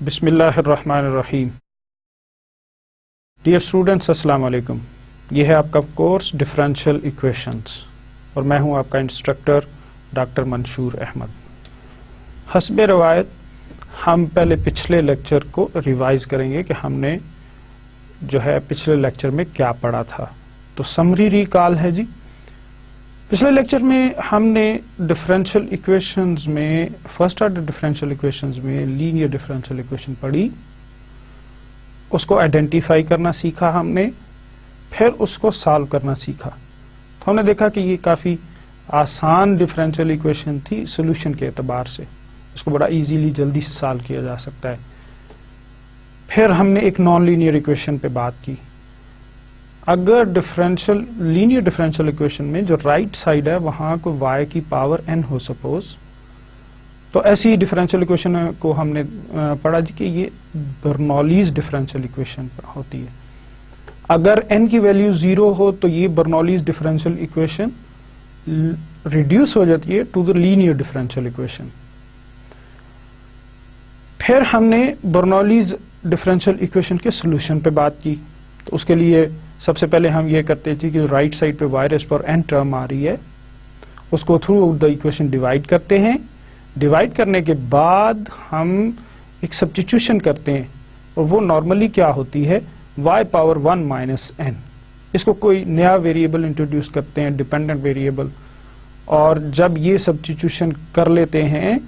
बिस्मिल्लाहिर्रहमानिर्रहीम। Dear students, अस्सलाम वालेकुम। ये है आपका कोर्स डिफरेंशियल इक्वेशंस और मैं हूं आपका इंस्ट्रक्टर डॉक्टर मंशूर अहमद। हस्बे रवायत हम पहले पिछले लेक्चर को रिवाइज करेंगे कि हमने जो है पिछले लेक्चर में क्या पढ़ा था। तो समरी रिकॉल है जी। पिछले लेक्चर में हमने डिफरेंशियल इक्वेशंस में फर्स्ट ऑर्डर डिफरेंशियल इक्वेशंस में लीनियर डिफरेंशियल इक्वेशन पढ़ी, उसको आइडेंटिफाई करना सीखा हमने, फिर उसको सॉल्व करना सीखा। तो हमने देखा कि ये काफ़ी आसान डिफरेंशियल इक्वेशन थी सोल्यूशन के एतबार से, इसको बड़ा इजीली जल्दी से सॉल्व किया जा सकता है। फिर हमने एक नॉन लीनियर इक्वेशन पे बात की। अगर लीनियर डिफरेंशियल इक्वेशन में जो राइट साइड है वहां को y की पावर n हो सपोज, तो ऐसी डिफरेंशियल इक्वेशन को हमने पढ़ा जी कि ये बर्नौलीज डिफरेंशियल इक्वेशन होती है। अगर n की वैल्यू 0 हो तो ये बर्नौलीज डिफरेंशियल इक्वेशन रिड्यूस हो जाती है to the linear differential equation. फिर हमने बर्नौलीज डिफरेंशियल इक्वेशन के सोल्यूशन पे बात की। तो उसके लिए सबसे पहले हम ये करते थे कि राइट साइड पे y raise power n term आ रही है, उसको थ्रू द इक्वेशन डिवाइड करते हैं। डिवाइड करने के बाद हम एक सब्स्टिट्यूशन करते हैं और वो नॉर्मली क्या होती है, y पावर 1 माइनस n। इसको कोई नया वेरिएबल इंट्रोड्यूस करते हैं, डिपेंडेंट वेरिएबल, और जब ये सब्स्टिट्यूशन कर लेते हैं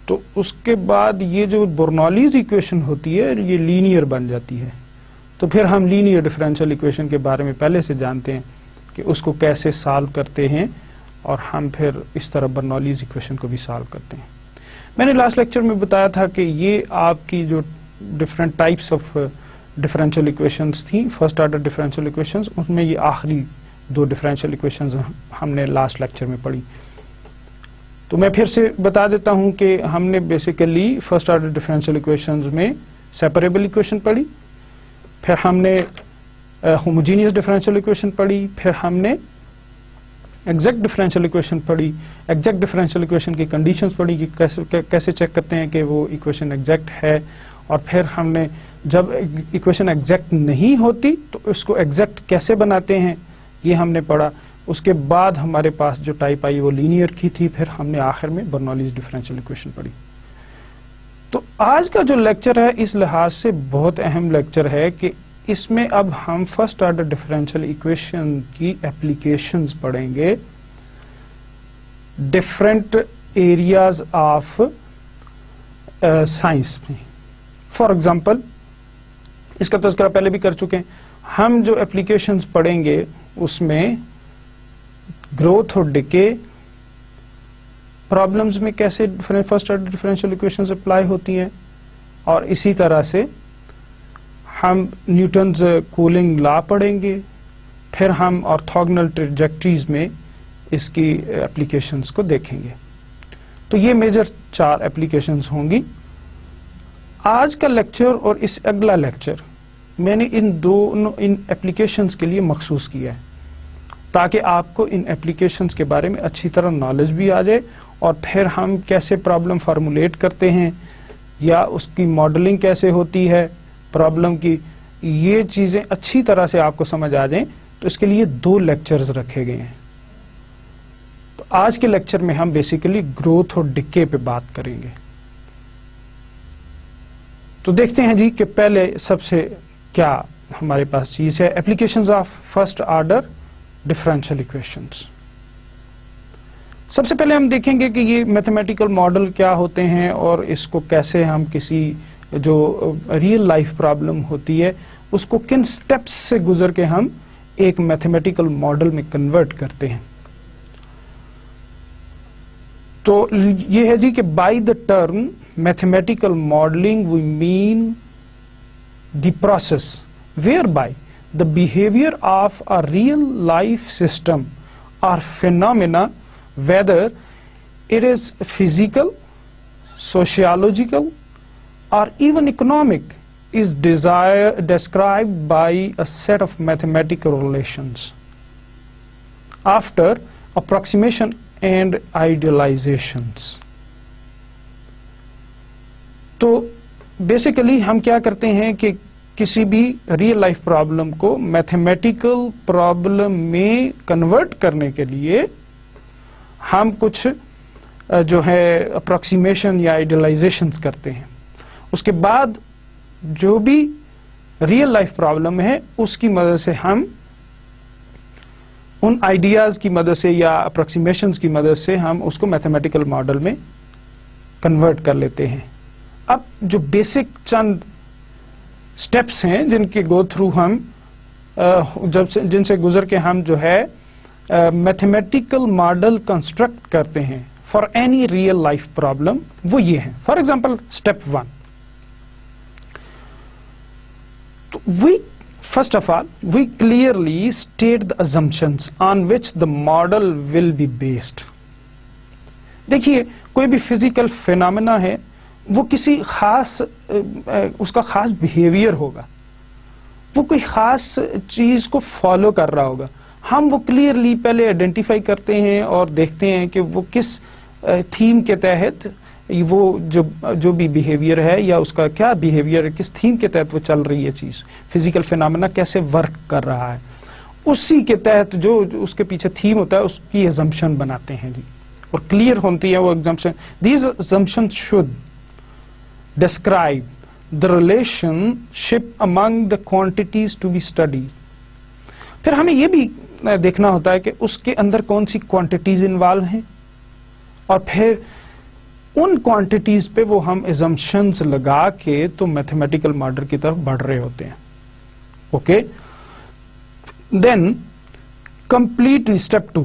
तो उसके बाद ये जो बर्नौलीज इक्वेशन होती है ये लीनियर बन जाती है। तो फिर हम लीनियर डिफरेंशियल इक्वेशन के बारे में पहले से जानते हैं कि उसको कैसे सॉल्व करते हैं, और हम फिर इस तरह बर्नौलीज इक्वेशन को भी सॉल्व करते हैं। मैंने लास्ट लेक्चर में बताया था कि ये आपकी जो different types of differential equations थी, फर्स्ट ऑर्डर डिफरेंशियल इक्वेशंस, उसमें ये आखिरी दो डिफरेंशियल इक्वेशंस हमने लास्ट लेक्चर में पढ़ी। तो मैं फिर से बता देता हूं कि हमने basically first order differential equations में सेपरेबल इक्वेशन पढ़ी, फिर हमने होमोजीनियस डिफरेंशियल इक्वेशन पढ़ी, फिर हमने एग्जैक्ट डिफरेंशियल इक्वेशन पढ़ी, एग्जैक्ट डिफरेंशियल इक्वेशन की कंडीशंस पढ़ी कि कैसे चेक करते हैं कि वो इक्वेशन एग्जैक्ट है, और फिर हमने जब इक्वेशन एग्जैक्ट नहीं होती तो उसको एग्जैक्ट कैसे बनाते हैं ये हमने पढ़ा। उसके बाद हमारे पास जो टाइप आई वो लीनियर की थी, फिर हमने आखिर में बर्नौलीज डिफरेंशियल इक्वेशन पढ़ी। तो आज का जो लेक्चर है इस लिहाज से बहुत अहम लेक्चर है कि इसमें अब हम फर्स्ट ऑर्डर डिफरेंशियल इक्वेशन की एप्लीकेशंस पढ़ेंगे डिफरेंट एरियाज ऑफ साइंस में। फॉर एग्जांपल, इसका तज़किरा पहले भी कर चुके हैं। हम जो एप्लीकेशंस पढ़ेंगे उसमें ग्रोथ और डिके प्रॉब्लम्स में कैसे first order differential equations apply होती हैं, और इसी तरह से हम न्यूटन्स कूलिंग लॉ पढ़ेंगे। फिर हम ऑर्थोगोनल ट्रैजेक्टरीज में इसकी एप्लीकेशंस को देखेंगे। तो ये मेजर 4 एप्लीकेशंस होंगी। आज का लेक्चर और इस अगला लेक्चर मैंने इन एप्लीकेशंस के लिए मखसूस किया है ताकि आपको इन एप्लीकेशंस के बारे में अच्छी तरह नॉलेज भी आ जाए, और फिर हम कैसे प्रॉब्लम फार्मूलेट करते हैं या उसकी मॉडलिंग कैसे होती है प्रॉब्लम की, ये चीजें अच्छी तरह से आपको समझ आ जाएं। तो इसके लिए 2 लेक्चर्स रखे गए हैं। तो आज के लेक्चर में हम बेसिकली ग्रोथ और डिके पे बात करेंगे। तो देखते हैं जी कि पहले सबसे क्या हमारे पास चीज है, applications of first order differential equations. सबसे पहले हम देखेंगे कि ये मैथमेटिकल मॉडल क्या होते हैं और इसको कैसे हम किसी जो रियल लाइफ प्रॉब्लम होती है उसको किन स्टेप्स से गुजर के हम एक मैथमेटिकल मॉडल में कन्वर्ट करते हैं। तो ये है जी कि by the term mathematical modelling we mean the process whereby the behavior of a real life system or phenomena, whether it is physical, sociological, or even economic, is described by a set of mathematical relations after approximation and idealizations. तो basically हम क्या करते हैं कि किसी भी real life problem को mathematical problem में कन्वर्ट करने के लिए हम कुछ जो है अप्रोक्सीमेशन या आइडियलाइजेशंस करते हैं। उसके बाद जो भी रियल लाइफ प्रॉब्लम है उसकी मदद से हम उन आइडियाज की मदद से या अप्रोक्सीमेशंस की मदद से हम उसको मैथमेटिकल मॉडल में कन्वर्ट कर लेते हैं। अब जो बेसिक चंद स्टेप्स हैं जिनके गो थ्रू हम जिनसे गुजर के हम जो है मैथमेटिकल मॉडल कंस्ट्रक्ट करते हैं for any real life problem, वो ये है। फॉर एग्जांपल स्टेप 1, तो we first of all we clearly state the assumptions on which the model will be based। देखिए कोई भी फिजिकल फिनोमेना है वो किसी खास उसका खास बिहेवियर होगा, वो कोई खास चीज को फॉलो कर रहा होगा। हम वो क्लियरली पहले आइडेंटिफाई करते हैं और देखते हैं कि वो किस थीम के तहत वो जो भी बिहेवियर है या उसका क्या बिहेवियर है, किस थीम के तहत वो चल रही है चीज, फिजिकल फिनोमेना कैसे वर्क कर रहा है, उसी के तहत जो उसके पीछे थीम होता है उसकी अजम्पशन बनाते हैं जी, और क्लियर होती है वो assumption. These assumptions should describe the relationship among the quantities to be studied. फिर हमें ये भी देखना होता है कि उसके अंदर कौन सी क्वांटिटीज इन्वॉल्व हैं, और फिर उन क्वांटिटीज पे वो हम assumptions लगा के तो मैथमेटिकल मॉडल की तरफ बढ़ रहे होते हैं। Okay, then complete step 2।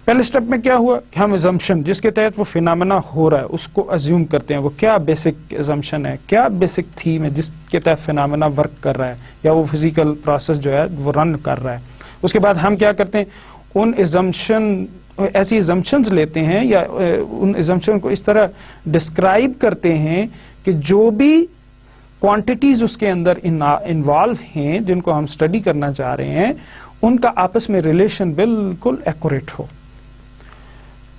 पहले स्टेप में क्या हुआ कि हम assumption जिसके तहत वो फिनोमेना हो रहा है उसको अज्यूम करते हैं, वो क्या बेसिक assumption है, क्या बेसिक थीम है जिसके तहत फिनोमेना वर्क कर रहा है या वो फिजिकल प्रोसेस जो है वो रन कर रहा है। उसके बाद हम क्या करते हैं, उन ऐसी assumptions लेते हैं या उन assumption को इस तरह डिस्क्राइब करते हैं कि जो भी क्वांटिटीज उसके अंदर इन्वॉल्व हैं जिनको हम स्टडी करना चाह रहे हैं उनका आपस में रिलेशन बिल्कुल एक्यूरेट हो।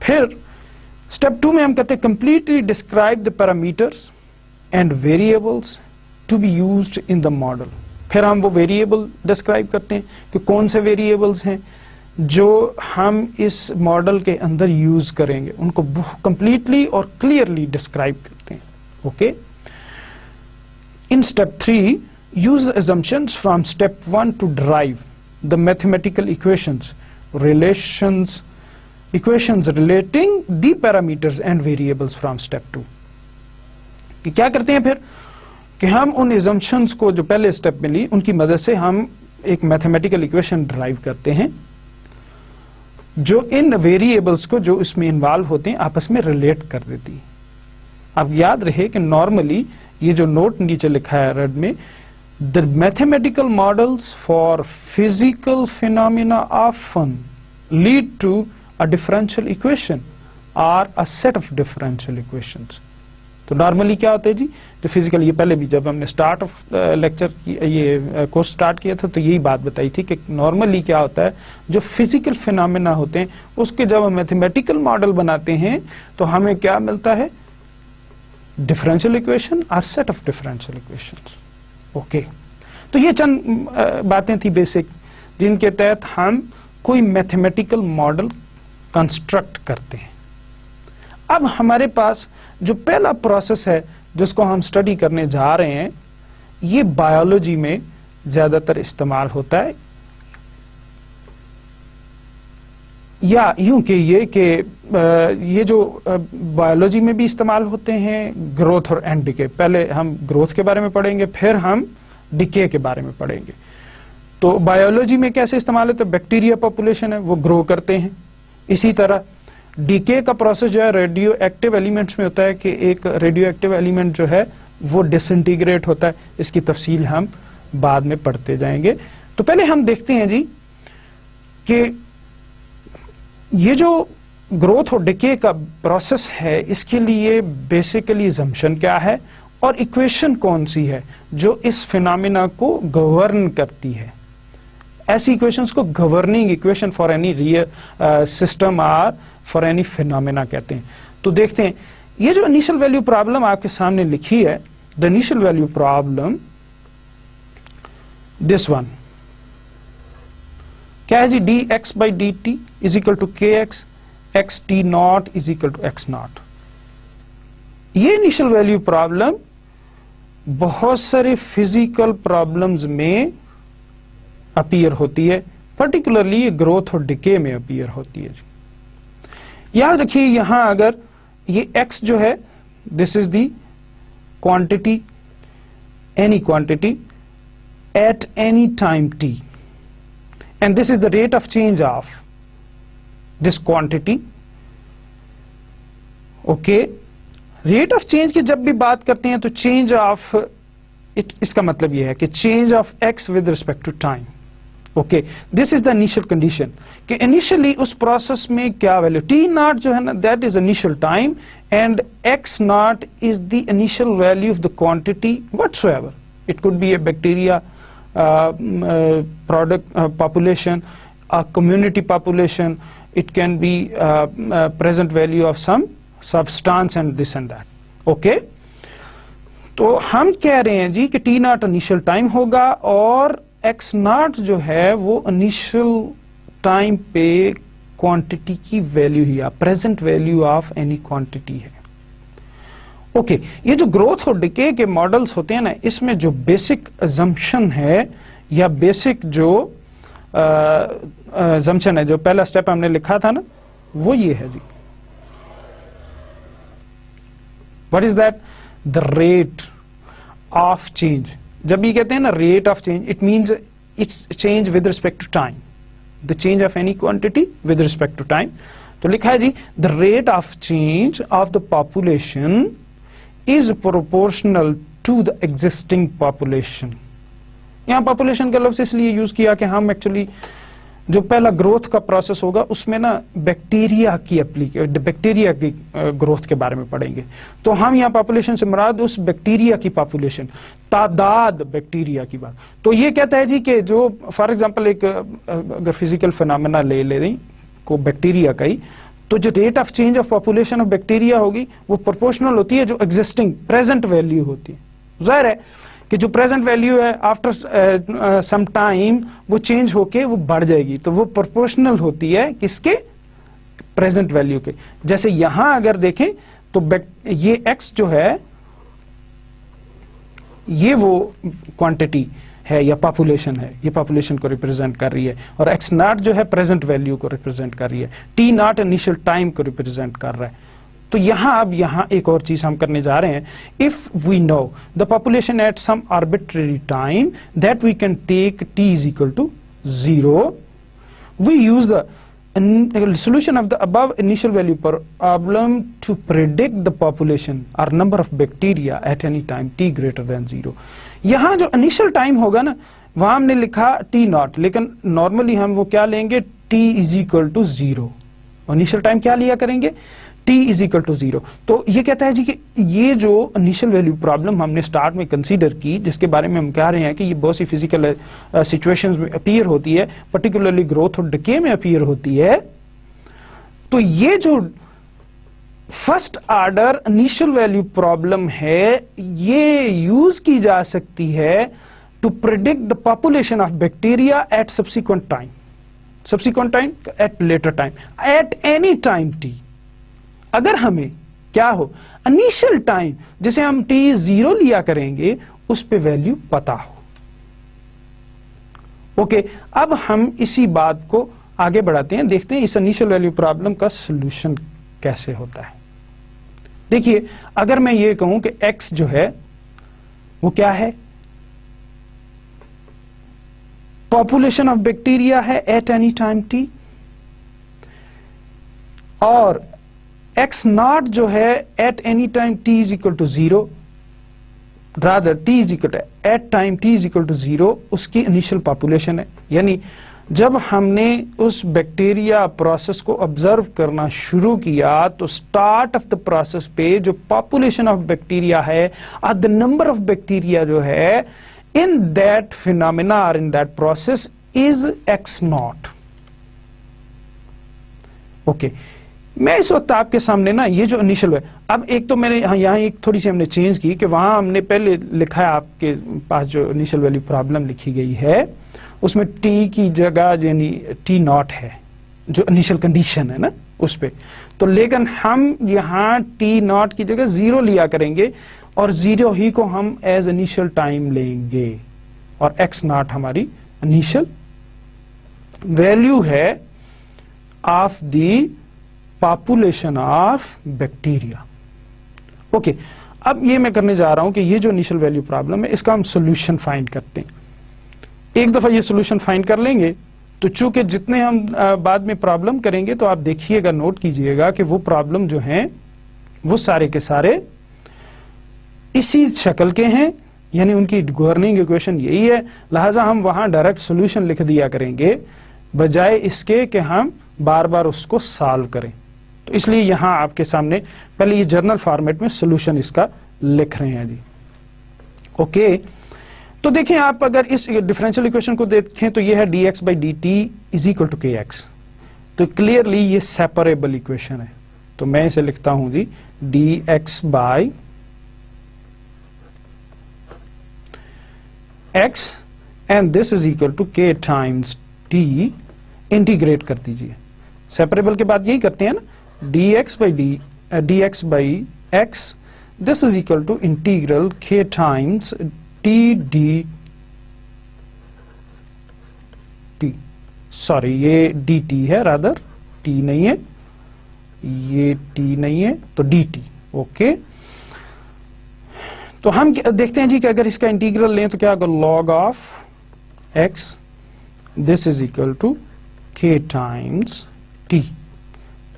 फिर स्टेप 2 में हम कहते हैं completely describe the parameters and variables to be used in the model. फिर हम वो वेरिएबल डिस्क्राइब करते हैं कि कौन से वेरिएबल्स हैं जो हम इस मॉडल के अंदर यूज करेंगे, उनको कंप्लीटली और क्लियरली डिस्क्राइब करते हैं। Okay, in step 3 use assumptions from step 1 to derive the mathematical equations relating the parameters and variables from step 2। कि क्या करते हैं फिर कि हम उन assumptions को जो पहले स्टेप में ली उनकी मदद से हम एक मैथमेटिकल इक्वेशन ड्राइव करते हैं जो इन वेरिएबल्स को जो इसमें इन्वॉल्व होते हैं आपस में रिलेट कर देती है। अब याद रहे कि नॉर्मली ये जो नोट नीचे लिखा है रेड में, the mathematical models for physical phenomena often lead to a differential equation और a set of differential equations. तो नॉर्मली क्या होता है जी, जो फिजिकल, ये पहले भी जब हमने स्टार्ट ऑफ लेक्चर ये कोर्स स्टार्ट किया था तो यही बात बताई थी कि नॉर्मली क्या होता है, जो फिजिकल फिनोमेना होते हैं उसके जब हम मैथमेटिकल मॉडल बनाते हैं तो हमें क्या मिलता है, डिफरेंशियल इक्वेशन और set of differential equations. Okay, तो ये चंद बातें थी बेसिक जिनके तहत हम कोई मैथमेटिकल मॉडल कंस्ट्रक्ट करते हैं। अब हमारे पास जो पहला प्रोसेस है जिसको हम स्टडी करने जा रहे हैं, ये बायोलॉजी में ज्यादातर इस्तेमाल होता है, या यूं कहिए कि ये जो बायोलॉजी में भी इस्तेमाल होते हैं, ग्रोथ और एंड डिके। पहले हम ग्रोथ के बारे में पढ़ेंगे, फिर हम डिके के बारे में पढ़ेंगे। तो बायोलॉजी में कैसे इस्तेमाल होता है, बैक्टीरिया पॉपुलेशन है वो ग्रो करते हैं। इसी तरह डीके का प्रोसेस जो है रेडियो एक्टिव एलिमेंट्स में होता है कि एक रेडियो एक्टिव एलिमेंट जो है वो डिसइंटीग्रेट होता है। इसकी तफसील हम बाद में पढ़ते जाएंगे। तो पहले हम देखते हैं जी कि ये जो ग्रोथ और डिके का प्रोसेस है इसके लिए बेसिकली असम्पशन क्या है और इक्वेशन कौन सी है जो इस फिनोमेना को गवर्न करती है। ऐसी इक्वेशंस को governing equation for any real system और फॉर एनी फिनोमेना कहते हैं। तो देखते हैं, ये जो इनिशियल वैल्यू प्रॉब्लम आपके सामने लिखी है the initial value problem, this one क्या है जी, dx by dt is equal to kx, x t naught is equal to x naught. ये इनिशियल वैल्यू प्रॉब्लम बहुत सारे फिजिकल प्रॉब्लम्स में अपीयर होती है, पर्टिकुलरली ये ग्रोथ और डिके में अपीयर होती है जी। याद रखिए यहां अगर ये x जो है, this is the quantity, any quantity at any time t, and this is the rate of change of this quantity. okay, rate of change की जब भी बात करते हैं तो change of इसका मतलब यह है कि change of x with respect to time. okay, this is the initial condition कि initially उस process में क्या value t naught जो है ना, that is initial time, and x naught is the initial value of the quantity whatsoever. It could be a bacteria product population, a community population, it can be present value of some substance and this and that. okay, तो हम कह रहे हैं जी कि t naught initial time होगा और x naught जो है वो initial time पे क्वांटिटी की वैल्यू ही है, present value of any quantity है। ओके, ये जो ग्रोथ और डिके के मॉडल्स होते हैं ना, इसमें जो बेसिक अजम्पशन है या बेसिक जो अजम्पशन है, जो पहला स्टेप हमने लिखा था ना, वो ये है जी, what is that, the rate of change. जब ये कहते हैं ना rate of change, it means it's change with respect to time, the change of any quantity with respect to time. तो लिखा है जी, the rate of change of the population is proportional to the existing population. यहां population का लफ्ज इसलिए use किया कि हम एक्चुअली जो पहला ग्रोथ का प्रोसेस होगा उसमें ना बैक्टीरिया की बैक्टीरिया की ग्रोथ के बारे में पढ़ेंगे। तो हम यहाँ पॉपुलेशन से मुराद उस बैक्टीरिया की पॉपुलेशन, तादाद बैक्टीरिया की बात। तो ये कहता है जी कि जो फॉर एग्जांपल एक अगर फिजिकल फिनोमेना ले लें को बैक्टीरिया का ही, तो जो rate of change of population of bacteria होगी वो प्रोपोर्शनल होती है जो एग्जिस्टिंग प्रेजेंट वैल्यू होती है। जाहिर है कि जो प्रेजेंट वैल्यू है आफ्टर सम टाइम वो चेंज होके वो बढ़ जाएगी, तो वो प्रोपोर्शनल होती है किसके, प्रेजेंट वैल्यू के। जैसे यहां अगर देखें तो ये x जो है ये वो क्वांटिटी है या पॉपुलेशन है, ये पॉपुलेशन को रिप्रेजेंट कर रही है, और x नॉट जो है प्रेजेंट वैल्यू को रिप्रेजेंट कर रही है, t नॉट इनिशियल टाइम को रिप्रेजेंट कर रहा है। तो अब यहां एक और चीज हम करने जा रहे हैं, if we know the population at some arbitrary time that we can take t is equal to 0, we use the solution of the above initial value problem to predict the population or number of bacteria at any time t greater than 0। यहां जो initial time होगा ना, वहां हमने लिखा t naught, लेकिन normally हम वो क्या लेंगे, t is equal to 0। initial time क्या लिया करेंगे, t is equal to 0। तो ये कहता है जी कि ये जो इनिशियल वैल्यू प्रॉब्लम हमने स्टार्ट में कंसीडर की, जिसके बारे में हम कह रहे हैं कि ये बहुत सी फिजिकल सिचुएशंस में अपीयर होती है, पर्टिकुलरली ग्रोथ और डिके में अपीयर होती है, तो ये जो first order initial value problem है ये यूज की जा सकती है to predict the population of bacteria at subsequent time at later time, at any time t। अगर हमें क्या हो, इनिशियल टाइम जिसे हम t 0 लिया करेंगे उस पे वैल्यू पता हो। ओके, अब हम इसी बात को आगे बढ़ाते हैं, देखते हैं इस इनिशियल वैल्यू प्रॉब्लम का सॉल्यूशन कैसे होता है। देखिए, अगर मैं ये कहूं कि x जो है वो क्या है, पॉपुलेशन ऑफ बैक्टीरिया है एट एनी टाइम t, और x नॉट जो है at any time t is equal to 0, rather t is equal to at time t is equal to 0 उसकी इनिशियल पॉपुलेशन है। यानी जब हमने उस बैक्टीरिया प्रोसेस को ऑब्जर्व करना शुरू किया तो स्टार्ट ऑफ द प्रोसेस पे जो पॉपुलेशन ऑफ बैक्टीरिया है और द नंबर ऑफ बैक्टीरिया जो है इन दैट फिनोमेना और in that process is x not. Okay, मैं इस वक्त आपके सामने ना ये जो इनिशियल है, अब एक तो मैंने यहाँ एक थोड़ी सी हमने चेंज की कि वहां हमने पहले लिखा है, आपके पास जो इनिशियल वैल्यू प्रॉब्लम लिखी गई है उसमें टी की जगह यानी टी नॉट है जो इनिशियल कंडीशन है ना उस पे, तो लेकिन हम यहाँ टी नॉट की जगह 0 लिया करेंगे और 0 ही को हम एज इनिशियल टाइम लेंगे और एक्स नॉट हमारी इनिशियल वैल्यू है of the population of bacteria. Okay, अब ये मैं करने जा रहा हूं कि ये जो इनिशियल वैल्यू प्रॉब्लम है इसका हम सॉल्यूशन फाइंड करते हैं। एक दफा ये सॉल्यूशन फाइंड कर लेंगे तो चूंकि जितने हम बाद में प्रॉब्लम करेंगे तो आप देखिएगा, नोट कीजिएगा कि वो प्रॉब्लम जो हैं वो सारे के सारे इसी शक्ल के हैं, यानी उनकी गवर्निंग इक्वेशन यही है, लिहाजा हम वहां डायरेक्ट सॉल्यूशन लिख दिया करेंगे बजाय इसके कि हम बार बार उसको सॉल्व करें। तो इसलिए यहां आपके सामने पहले ये जर्नल फॉर्मेट में सॉल्यूशन इसका लिख रहे हैं जी। ओके, तो देखें आप अगर इस डिफरेंशियल इक्वेशन को देखें तो ये है dx by D t is equal to k x, तो क्लियरली ये सेपरेबल इक्वेशन है। तो मैं इसे लिखता हूं जी dx by x and this is equal to k times t, integrate कर दीजिए। सेपरेबल के बाद यही करते हैं ना, dx by x this is equal to integral k times t d t, sorry ये dt है, रादर t नहीं है, ये t नहीं है तो dt। ओके, तो हम देखते हैं जी कि अगर इसका इंटीग्रल लें तो क्या होगा, log of x this is equal to k times t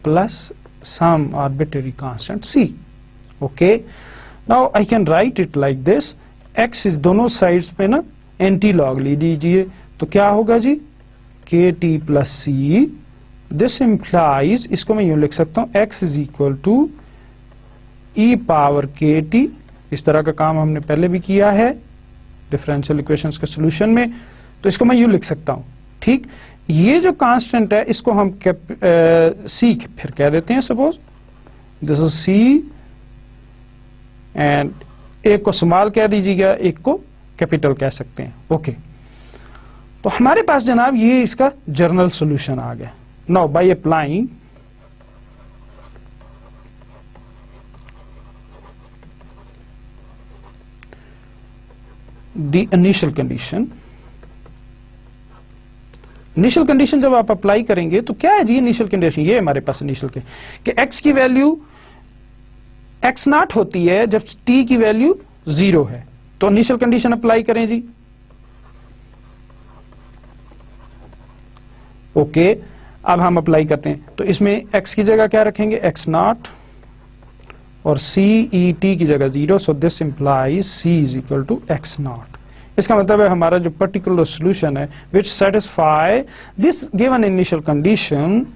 plus some arbitrary constant c. Okay, now I can write it like this, x इस दोनों साइड्स पे ना एंटी लॉग ले लीजिए तो क्या होगा जी k t plus c, this implies, इसको मैं यूं लिख सकता हूं x is equal to e power k t. इस तरह का काम हमने पहले भी किया है डिफरेंशियल इक्वेशंस के सॉल्यूशन में, तो इसको मैं यूं लिख सकता हूं। ठीक, ये जो कांस्टेंट है इसको हम सी फिर कह देते हैं, suppose this is c, and एक को स्मॉल कह दीजिएगा, एक को कैपिटल कह सकते हैं। ओके, तो हमारे पास जनाब ये इसका जर्नल सॉल्यूशन आ गया। Now by applying the initial condition, initial condition जब आप अप्लाई करेंगे तो क्या है जी इनिशियल कंडीशन, ये हमारे पास इनिशियल के कि x की वैल्यू x नॉट होती है जब t की वैल्यू 0 है, तो इनिशियल कंडीशन अप्लाई करें जी। ओके, अब हम अप्लाई करते हैं तो इसमें x की जगह क्या रखेंगे, x नॉट, और c e t की जगह 0, so this implies c is equal to x naught. इसका मतलब है हमारा जो पर्टिकुलर सॉल्यूशन है which satisfy this given initial condition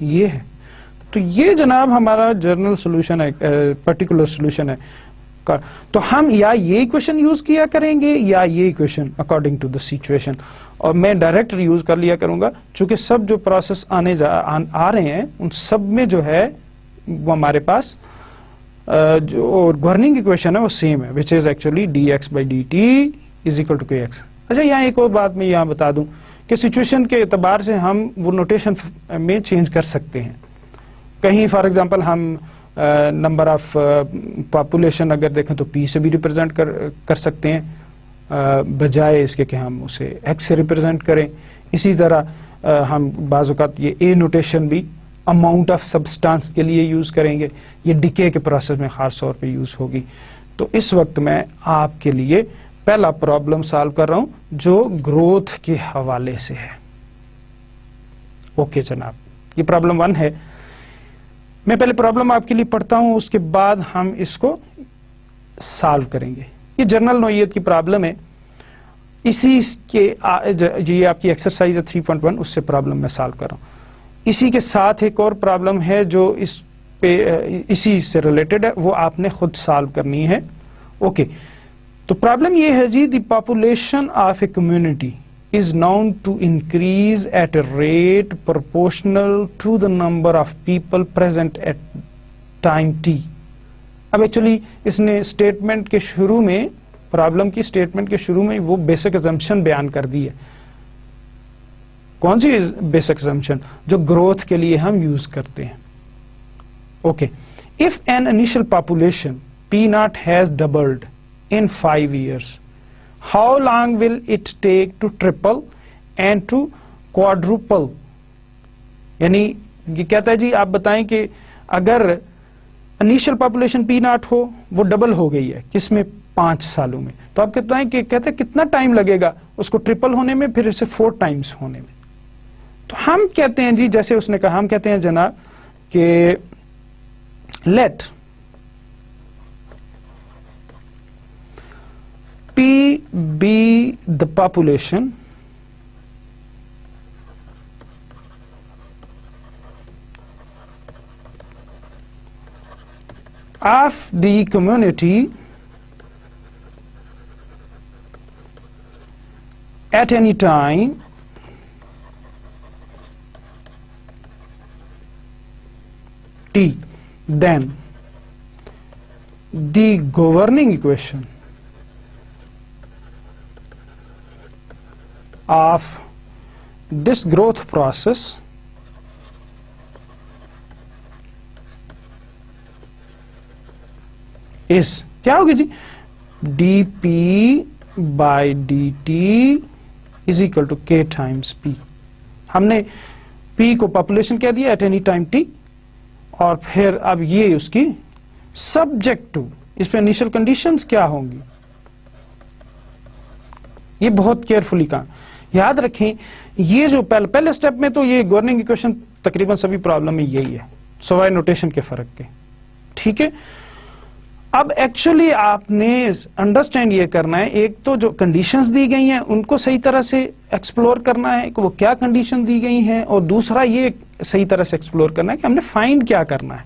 ये है। तो ये जनाब हमारा जर्नल सॉल्यूशन है, पर्टिकुलर सॉल्यूशन है का। तो हम या ये इक्वेशन यूज किया करेंगे या ये equation according to the situation, और मैं डायरेक्ट यूज कर लिया करूंगा क्योंकि सब जो प्रोसेस आ रहे हैं उन सब में जो है वो हमारे पास जो गवर्निंग इक्वेशन है वो सेम है, which is actually dx by D t is equal to k x. अच्छा, यहाँ एक और बात मैं यहाँ बता दूं कि सिचुएशन के एतबार से हम वो नोटेशन में चेंज कर सकते हैं। कहीं फॉर एग्जांपल हम नंबर ऑफ पॉपुलेशन अगर देखें तो p से भी रिप्रेजेंट कर सकते हैं बजाय इसके कि हम उसे x से रिप्रेजेंट करें। इसी तरह हम बाज़ औक़ात ये a नोटेशन भी अमाउंट ऑफ सब्सटेंस के लिए यूज करेंगे, ये डिके के प्रोसेस में खास तौर पे यूज होगी। तो इस वक्त मैं आपके लिए पहला प्रॉब्लम सॉल्व कर रहा हूं जो ग्रोथ के हवाले से है। ओके जनाब, ये प्रॉब्लम 1 है। मैं पहले प्रॉब्लम आपके लिए पढ़ता हूं, उसके बाद हम इसको सॉल्व करेंगे। ये जनरल नोयत की प्रॉब्लम है, इसी के ये आपकी एक्सरसाइज है 3.1, उससे प्रॉब्लम मैं सॉल्व कर रहा हूं। इसी के साथ एक और प्रॉब्लम है जो इस पे इसी से रिलेटेड है, वो आपने खुद सॉल्व करनी है। ओके, तो प्रॉब्लम ये है जी, the population of a community is known to increase at a rate proportional to the number of people present at time t. अब एक्चुअली इसने स्टेटमेंट के शुरू में, प्रॉब्लम की स्टेटमेंट के शुरू में वो बेसिक अजम्पशन बयान कर दी है। कौन सी बेसिक अजम्पशन? जो ग्रोथ के लिए हम यूज करते हैं। Okay, if an initial population P not has doubled in 5 years, how long will it take to triple and to quadruple? यानी ये कहता है जी आप बताएं कि अगर इनिशियल पॉपुलेशन पी नॉट हो, वो डबल हो गई है किसमें? 5 सालों में, तो आप कहते हैं कि कहते हैं कितना टाइम लगेगा उसको ट्रिपल होने में, फिर इसे 4 टाइम्स होने में। तो हम कहते हैं जी, जैसे उसने कहा, हम कहते हैं जनाब कि late P be the population of the community at any time t, then the governing equation of this growth process is क्या होगी जी? dp by dt is equal to k times p। हमने p को population कह दिया eight any time t, और फिर अब ये उसकी सब्जेक्ट टू, इस पे इनिशियल कंडीशंस क्या होंगी, ये बहुत केयरफुली कहा। याद रखें, ये जो पहले स्टेप में तो ये गवर्निंग इक्वेशन तकरीबन सभी प्रॉब्लम में यही है, सवाए नोटेशन के फर्क के, ठीक है। अब एक्चुअली आपने अंडरस्टैंड ये करना है, एक तो जो कंडीशंस दी गई हैं उनको सही तरह से एक्सप्लोर करना है कि वो क्या कंडीशन दी गई हैं, और दूसरा ये सही तरह से एक्सप्लोर करना है कि हमने फाइंड क्या करना है।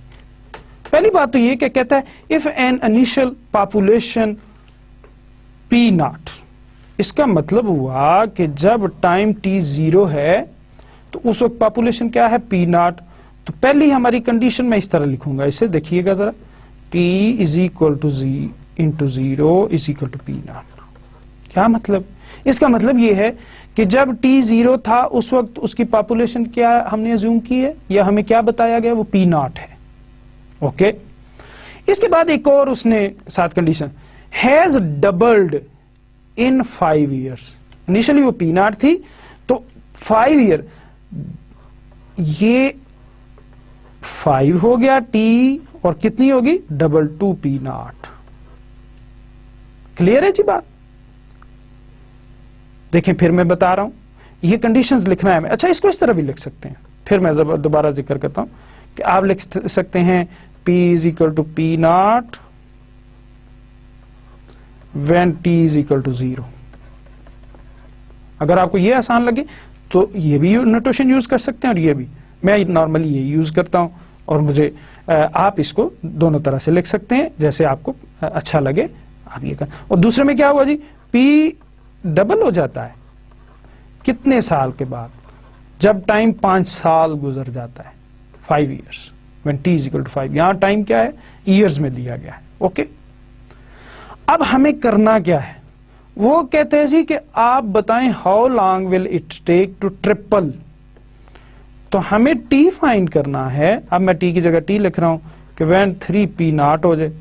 पहली बात तो ये कि कहता है if an initial population P not, इसका मतलब हुआ कि जब टाइम t 0 है तो उस वक्त पॉपुलेशन क्या है? P not. तो पहली हमारी कंडीशन मैं इस तरह लिखूंगा, इसे देखिएगा जरा, p is equal to into 0 is equal to p naught. क्या मतलब? इसका मतलब ये है कि जब t 0 था उस वक्त उसकी पॉपुलेशन क्या हमने अज्यूम की है, या हमें क्या बताया गया, वो पी नॉट है। ओके, इसके बाद एक और उसने साथ condition, has doubled in 5 years। Initially वो पी नॉट थी, तो 5 year, ये 5 हो गया t, और कितनी होगी? Double 2 P not. क्लियर है जी बात? देखें फिर मैं बता रहा हूं, ये कंडीशंस लिखना है। अच्छा, इसको इस तरह भी लिख सकते हैं, फिर मैं दोबारा जिक्र करता हूं कि आप लिख सकते हैं p is equal to p naught when t is equal to 0। अगर आपको ये आसान लगे तो ये भी नोटेशन यूज कर सकते हैं, और ये भी मैं नॉर्मली ये यूज करता हूं, और मुझे आप इसको दोनों तरह से लिख सकते हैं जैसे आपको अच्छा लगे आप ये कर। और दूसरे में क्या हुआ जी? p डबल हो जाता है कितने साल के बाद? जब टाइम 5 साल गुजर जाता है, 5 years, when t is equal to 5। यहां टाइम क्या है? ईयर्स में दिया गया है। ओके, अब हमें करना क्या है? वो कहते हैं जी कि आप बताएं how long will it take to triple. तो हमें t फाइंड करना है। अब मैं t की जगह t लिख रहा हूं कि व्हेन 3p नॉट हो जाए,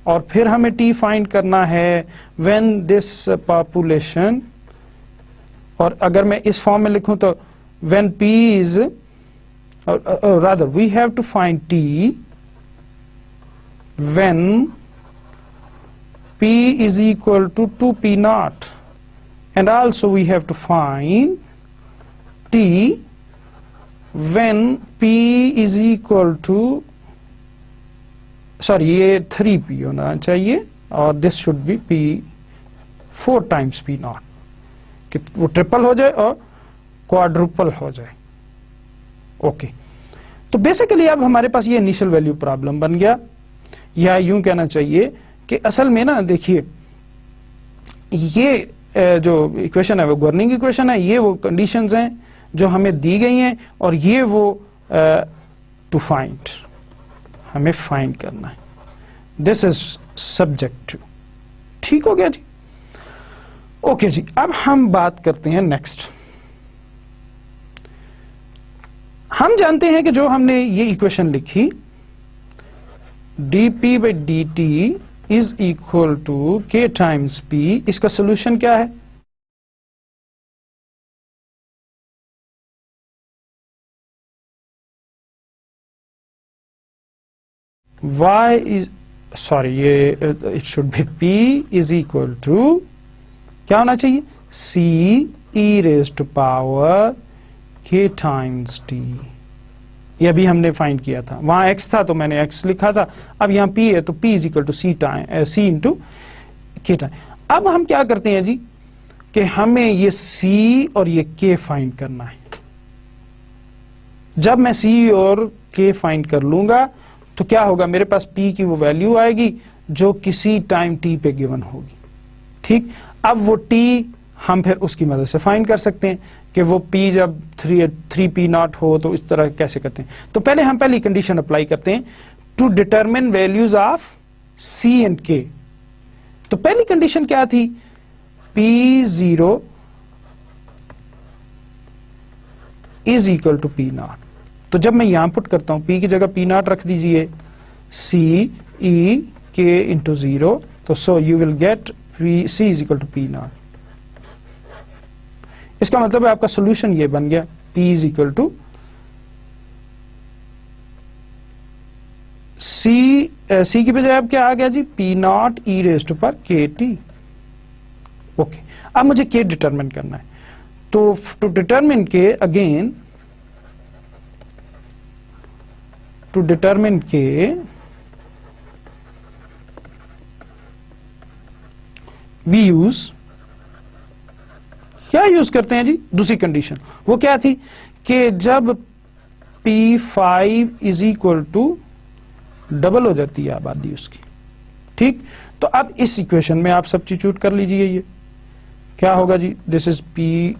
और फिर हमें t फाइंड करना है व्हेन दिस पॉपुलेशन, और अगर मैं इस फॉर्म में लिखूं तो when p is, rather we have to find t when p is equal to 2p naught, and also we have to find t when p is equal to, sorry, ये 3p होना चाहिए, और this should be p 4 times p naught, कि वो triple हो जाए और quadruple हो जाए। ओके, तो बेसिकली अब हमारे पास ये इनिशियल वैल्यू प्रॉब्लम बन गया, या यूं कहना चाहिए कि असल में ना देखिए, ये जो इक्वेशन है वो गवर्निंग इक्वेशन है, ये वो कंडीशंस हैं जो हमें दी गई हैं, और ये वो टू फाइंड, हमें फाइंड करना है। This is subject to. ठीक हो गया जी। ओके जी, अब हम बात करते हैं नेक्स्ट। हम जानते हैं कि जो हमने ये इक्वेशन लिखी dp by dt is equal to k times p, इसका सोल्यूशन क्या है? y इज सॉरी, ये it should be p is equal to क्या होना चाहिए? c e raise to power k times t। ये अभी हमने फाइंड किया था, वहां x था तो मैंने x लिखा था, अब यहां p है तो p is equal to c into k time. अब हम क्या करते हैं जी कि हमें ये c और ये k फाइंड करना है। जब मैं c और k फाइंड कर लूंगा तो क्या होगा, मेरे पास p की वो वैल्यू आएगी जो किसी टाइम t पे गिवन होगी। ठीक, अब वो t हम फिर उसकी मदद से फाइंड कर सकते हैं कि वो p जब 3p0 हो तो इस तरह कैसे करते हैं। तो पहले हम पहली कंडीशन अप्लाई करते हैं, to determine values of c and k। तो पहली कंडीशन क्या थी? p0 is equal to p0। तो जब मैं यहां पुट करता हूं, p की जगह p0 रख दीजिए, c e k इंटू 0, तो so you will get c is equal to p0। इसका मतलब है आपका सोल्यूशन ये बन गया, p is equal to c की बजाय अब क्या आ गया जी? p0 e रेज टू पर kt। ओके, अब मुझे k डिटरमिन करना है। तो to determine k, again to determine k, we use क्या यूज करते हैं जी? दूसरी कंडीशन। वो क्या थी कि जब p5 is equal to double हो जाती है आबादी उसकी। ठीक, तो अब इस इक्वेशन में आप सब्स्टिट्यूट कर लीजिए, ये क्या होगा जी? This is p0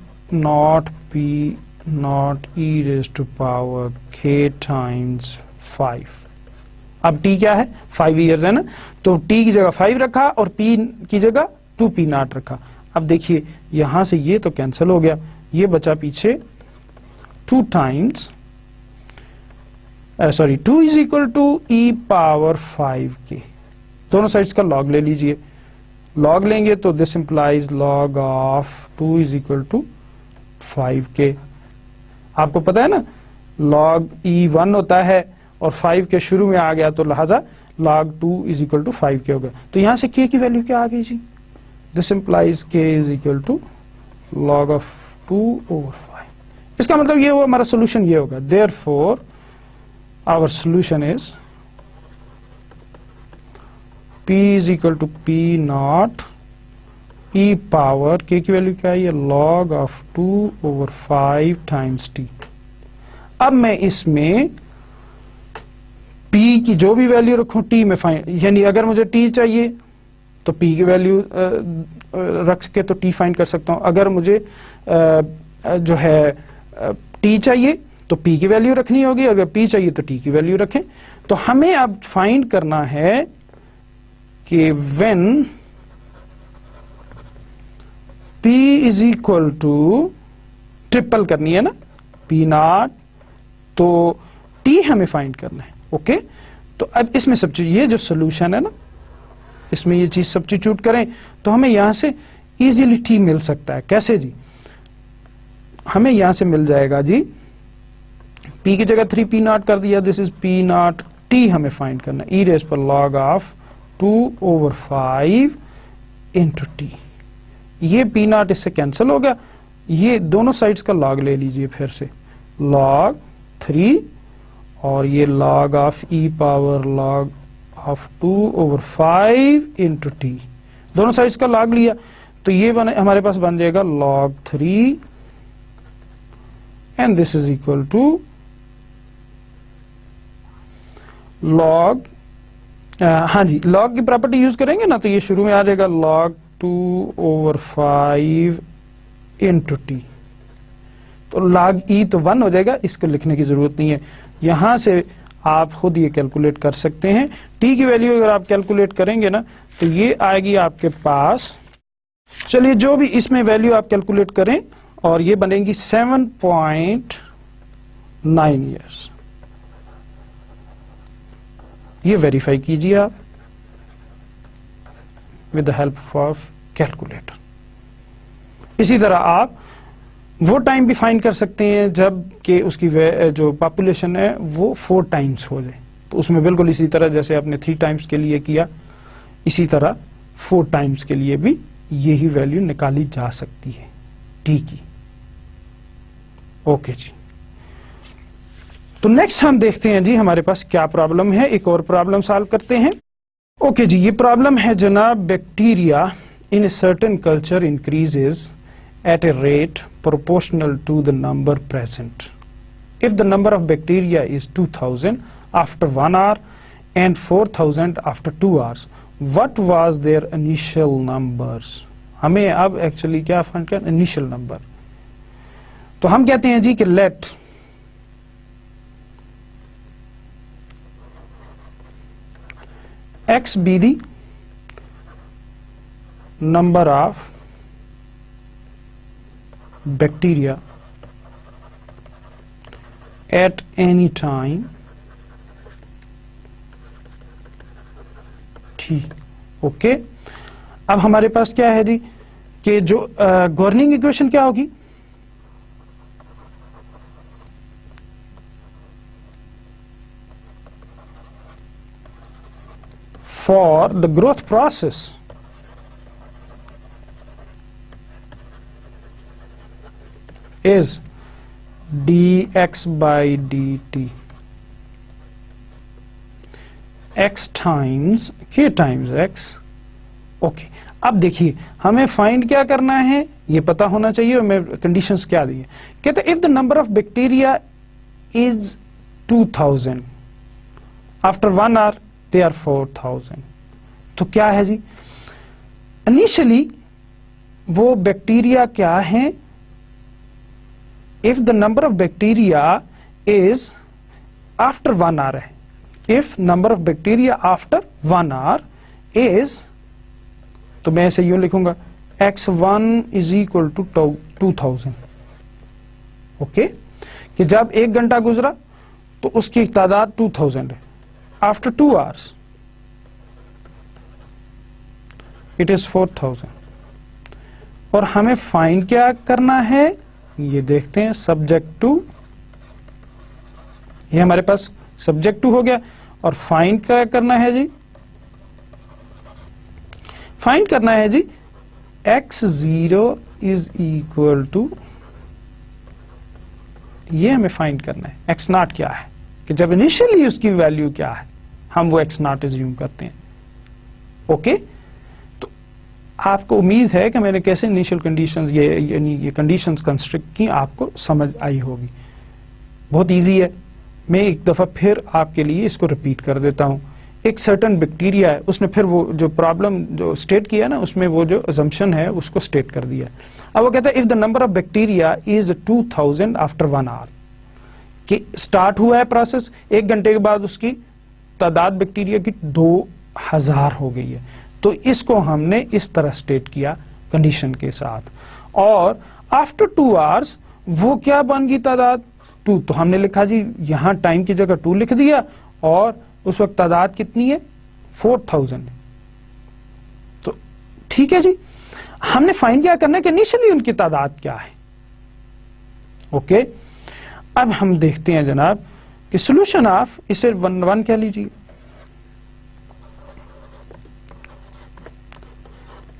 e raise to power k times 5। अब t क्या है? 5 ईयर्स है ना, तो t की जगह 5 रखा और p की जगह 2p0 रखा। अब देखिए यहां से ये तो कैंसिल हो गया, ये बचा पीछे 2 times 2 is equal to e power 5k। दोनों साइड्स का लॉग ले लीजिए, लॉग लेंगे तो this implies log of 2 is equal to 5k। आपको पता है ना, लॉग e 1 होता है और 5 के शुरू में आ गया तो लिहाजा log 2 is equal to 5k हो गया। तो यहां से k की वैल्यू क्या आ गई जी? This implies k is equal to log of 2 over 5। इसका मतलब ये हुआ, हमारा सोल्यूशन ये होगा। Therefore our solution is p is equal to p0 e power k की वैल्यू क्या है? ये log of 2 over 5 times t। अब मैं इसमें p की जो भी वैल्यू रखूं t में फाइंड, यानी अगर मुझे t चाहिए तो p की वैल्यू रख के तो t फाइंड कर सकता हूं। अगर मुझे जो है t चाहिए तो p की वैल्यू रखनी होगी, अगर p चाहिए तो t की वैल्यू रखें। तो हमें अब फाइंड करना है कि when p is equal to, triple करनी है ना, p0, तो t हमें फाइंड करना है। ओके, तो अब इसमें सब्स्टिट्यूट, ये जो सोल्यूशन है ना, इसमें ये चीज सब्स्टिट्यूट करें तो हमें यहां से इजीली t मिल सकता है। कैसे जी? हमें यहां से मिल जाएगा जी, p की जगह 3p0 कर दिया, दिस इज p0, t हमें फाइंड करना है, e रेज पर log of 2 over 5 into t। ये p0 इससे कैंसिल हो गया, ये दोनों साइड्स का log ले लीजिए फिर से, log 3 और ये log of e power log of 2 over 5 into t। दोनों साइड्स का log लिया तो ये हमारे पास बन जाएगा log 3 and this is equal to log, हाँ जी, log की प्रॉपर्टी यूज करेंगे ना तो ये शुरू में आ जाएगा log 2/5 इंटू टी, तो log e तो 1 हो जाएगा, इसको लिखने की जरूरत नहीं है। यहां से आप खुद ये कैलकुलेट कर सकते हैं। t की वैल्यू अगर आप कैलकुलेट करेंगे ना तो ये आएगी आपके पास, चलिए जो भी इसमें वैल्यू आप कैलकुलेट करें, और ये बनेगी 7.9 ईयर्स। ये वेरीफाई कीजिए आप with the help of calculator. इसी तरह आप वो टाइम भी फाइंड कर सकते हैं जब कि उसकी जो पॉपुलेशन है वो 4 टाइम्स हो जाए, तो उसमें बिल्कुल इसी तरह जैसे आपने 3 टाइम्स के लिए किया, इसी तरह 4 टाइम्स के लिए भी यही वैल्यू निकाली जा सकती है टी की। ओके जी, तो नेक्स्ट हम देखते हैं जी हमारे पास क्या प्रॉब्लम है। एक और प्रॉब्लम सॉल्व करते हैं। ओके जी, ये प्रॉब्लम है जनाब, bacteria in a certain culture increases at a rate proportional to the number present. If the number of bacteria is 2000 after 1 hour and 4000 after 2 hours, what was their initial numbers? हमें अब actually क्या find करना, initial number. तो हम कहते हैं जी कि late x be the number of bacteria at any time t। Okay, अब हमारे पास क्या है जी कि जो गवर्निंग इक्वेशन क्या होगी, for the growth process is dx by dt x times k times x। Okay, अब देखिए हमें फाइंड क्या करना है, ये पता होना चाहिए। और मैं कंडीशंस क्या दी है, कहते if the number of bacteria is 2000 after 1 hour they are 4000। तो क्या है जी, इनिशियली वो बैक्टीरिया क्या है, if the number of bacteria is after 1 hour है, if number of bacteria after 1 hour is, तो मैं ऐसे यूं लिखूंगा x1 is equal to 2000। Okay, कि जब 1 घंटा गुजरा तो उसकी तादाद 2000 है, आफ्टर 2 hours इट इज 4000। और हमें फाइंड क्या करना है, ये देखते हैं, सब्जेक्ट टू, ये हमारे पास सब्जेक्ट टू हो गया। और फाइंड क्या करना है जी, फाइंड करना है जी x0 इज इक्वल टू, ये हमें फाइंड करना है x0 क्या है, कि जब इनिशियली उसकी वैल्यू क्या है हम वो x0 एज्यूम करते हैं। ओके, आपको उम्मीद है कि मैंने कैसे इनिशियल कंडीशंस ये कंडीशंस कंस्ट्रक्ट की आपको समझ आई होगी। बहुत इजी है, मैं एक दफा फिर आपके लिए इसको रिपीट कर देता हूं। एक सर्टेन बैक्टीरिया है, उसने फिर वो जो प्रॉब्लम जो स्टेट किया ना, उसमें वो जो अजम्पशन है उसको स्टेट कर दिया। अब वो कहता है if the number of bacteria is 2000 after 1 hour, कि स्टार्ट हुआ है प्रोसेस, 1 घंटे के बाद उसकी तादाद बैक्टीरिया की 2000 हो गई है। तो इसको हमने इस तरह स्टेट किया कंडीशन के साथ। और आफ्टर 2 आवर्स वो क्या बन गई तादाद 2, तो हमने लिखा जी यहां टाइम की जगह 2 लिख दिया, और उस वक्त तादाद कितनी है 4000। तो ठीक है जी, हमने फाइंड क्या करना है कि इनिशियली उनकी तादाद क्या है। ओके, अब हम देखते हैं जनाब कि सोल्यूशन ऑफ, इसे 1 कह लीजिए,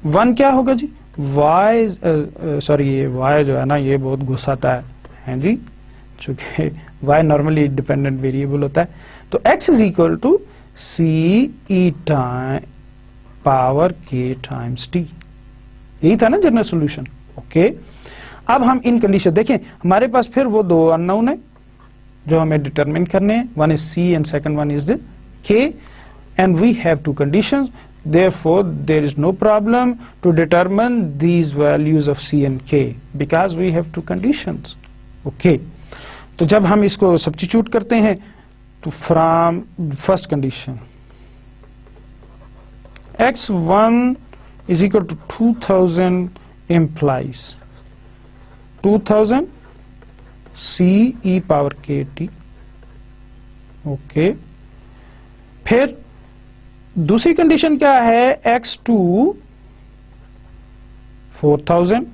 1 क्या होगा जी, y सॉरी ये y जो है ना ये बहुत गुस्साता है जी, चूंकि y नॉर्मली डिपेंडेंट वेरिएबल होता है। तो x is equal to c e power k times t, यही था ना जनरल सोल्यूशन। ओके, अब हम इन कंडीशन देखें, हमारे पास फिर वो 2 अननोन है जो हमें डिटरमिन करने हैं, 1 is c and second 1 is the k, and we have 2 conditions. Therefore, there is no problem to determine these values of C and K because we have two conditions. Okay. तो जब हम इसको substitute करते हैं तो from first condition x1 is equal to 2000 implies 2000 C e power kt. Okay. फिर दूसरी condition क्या है, x2 4000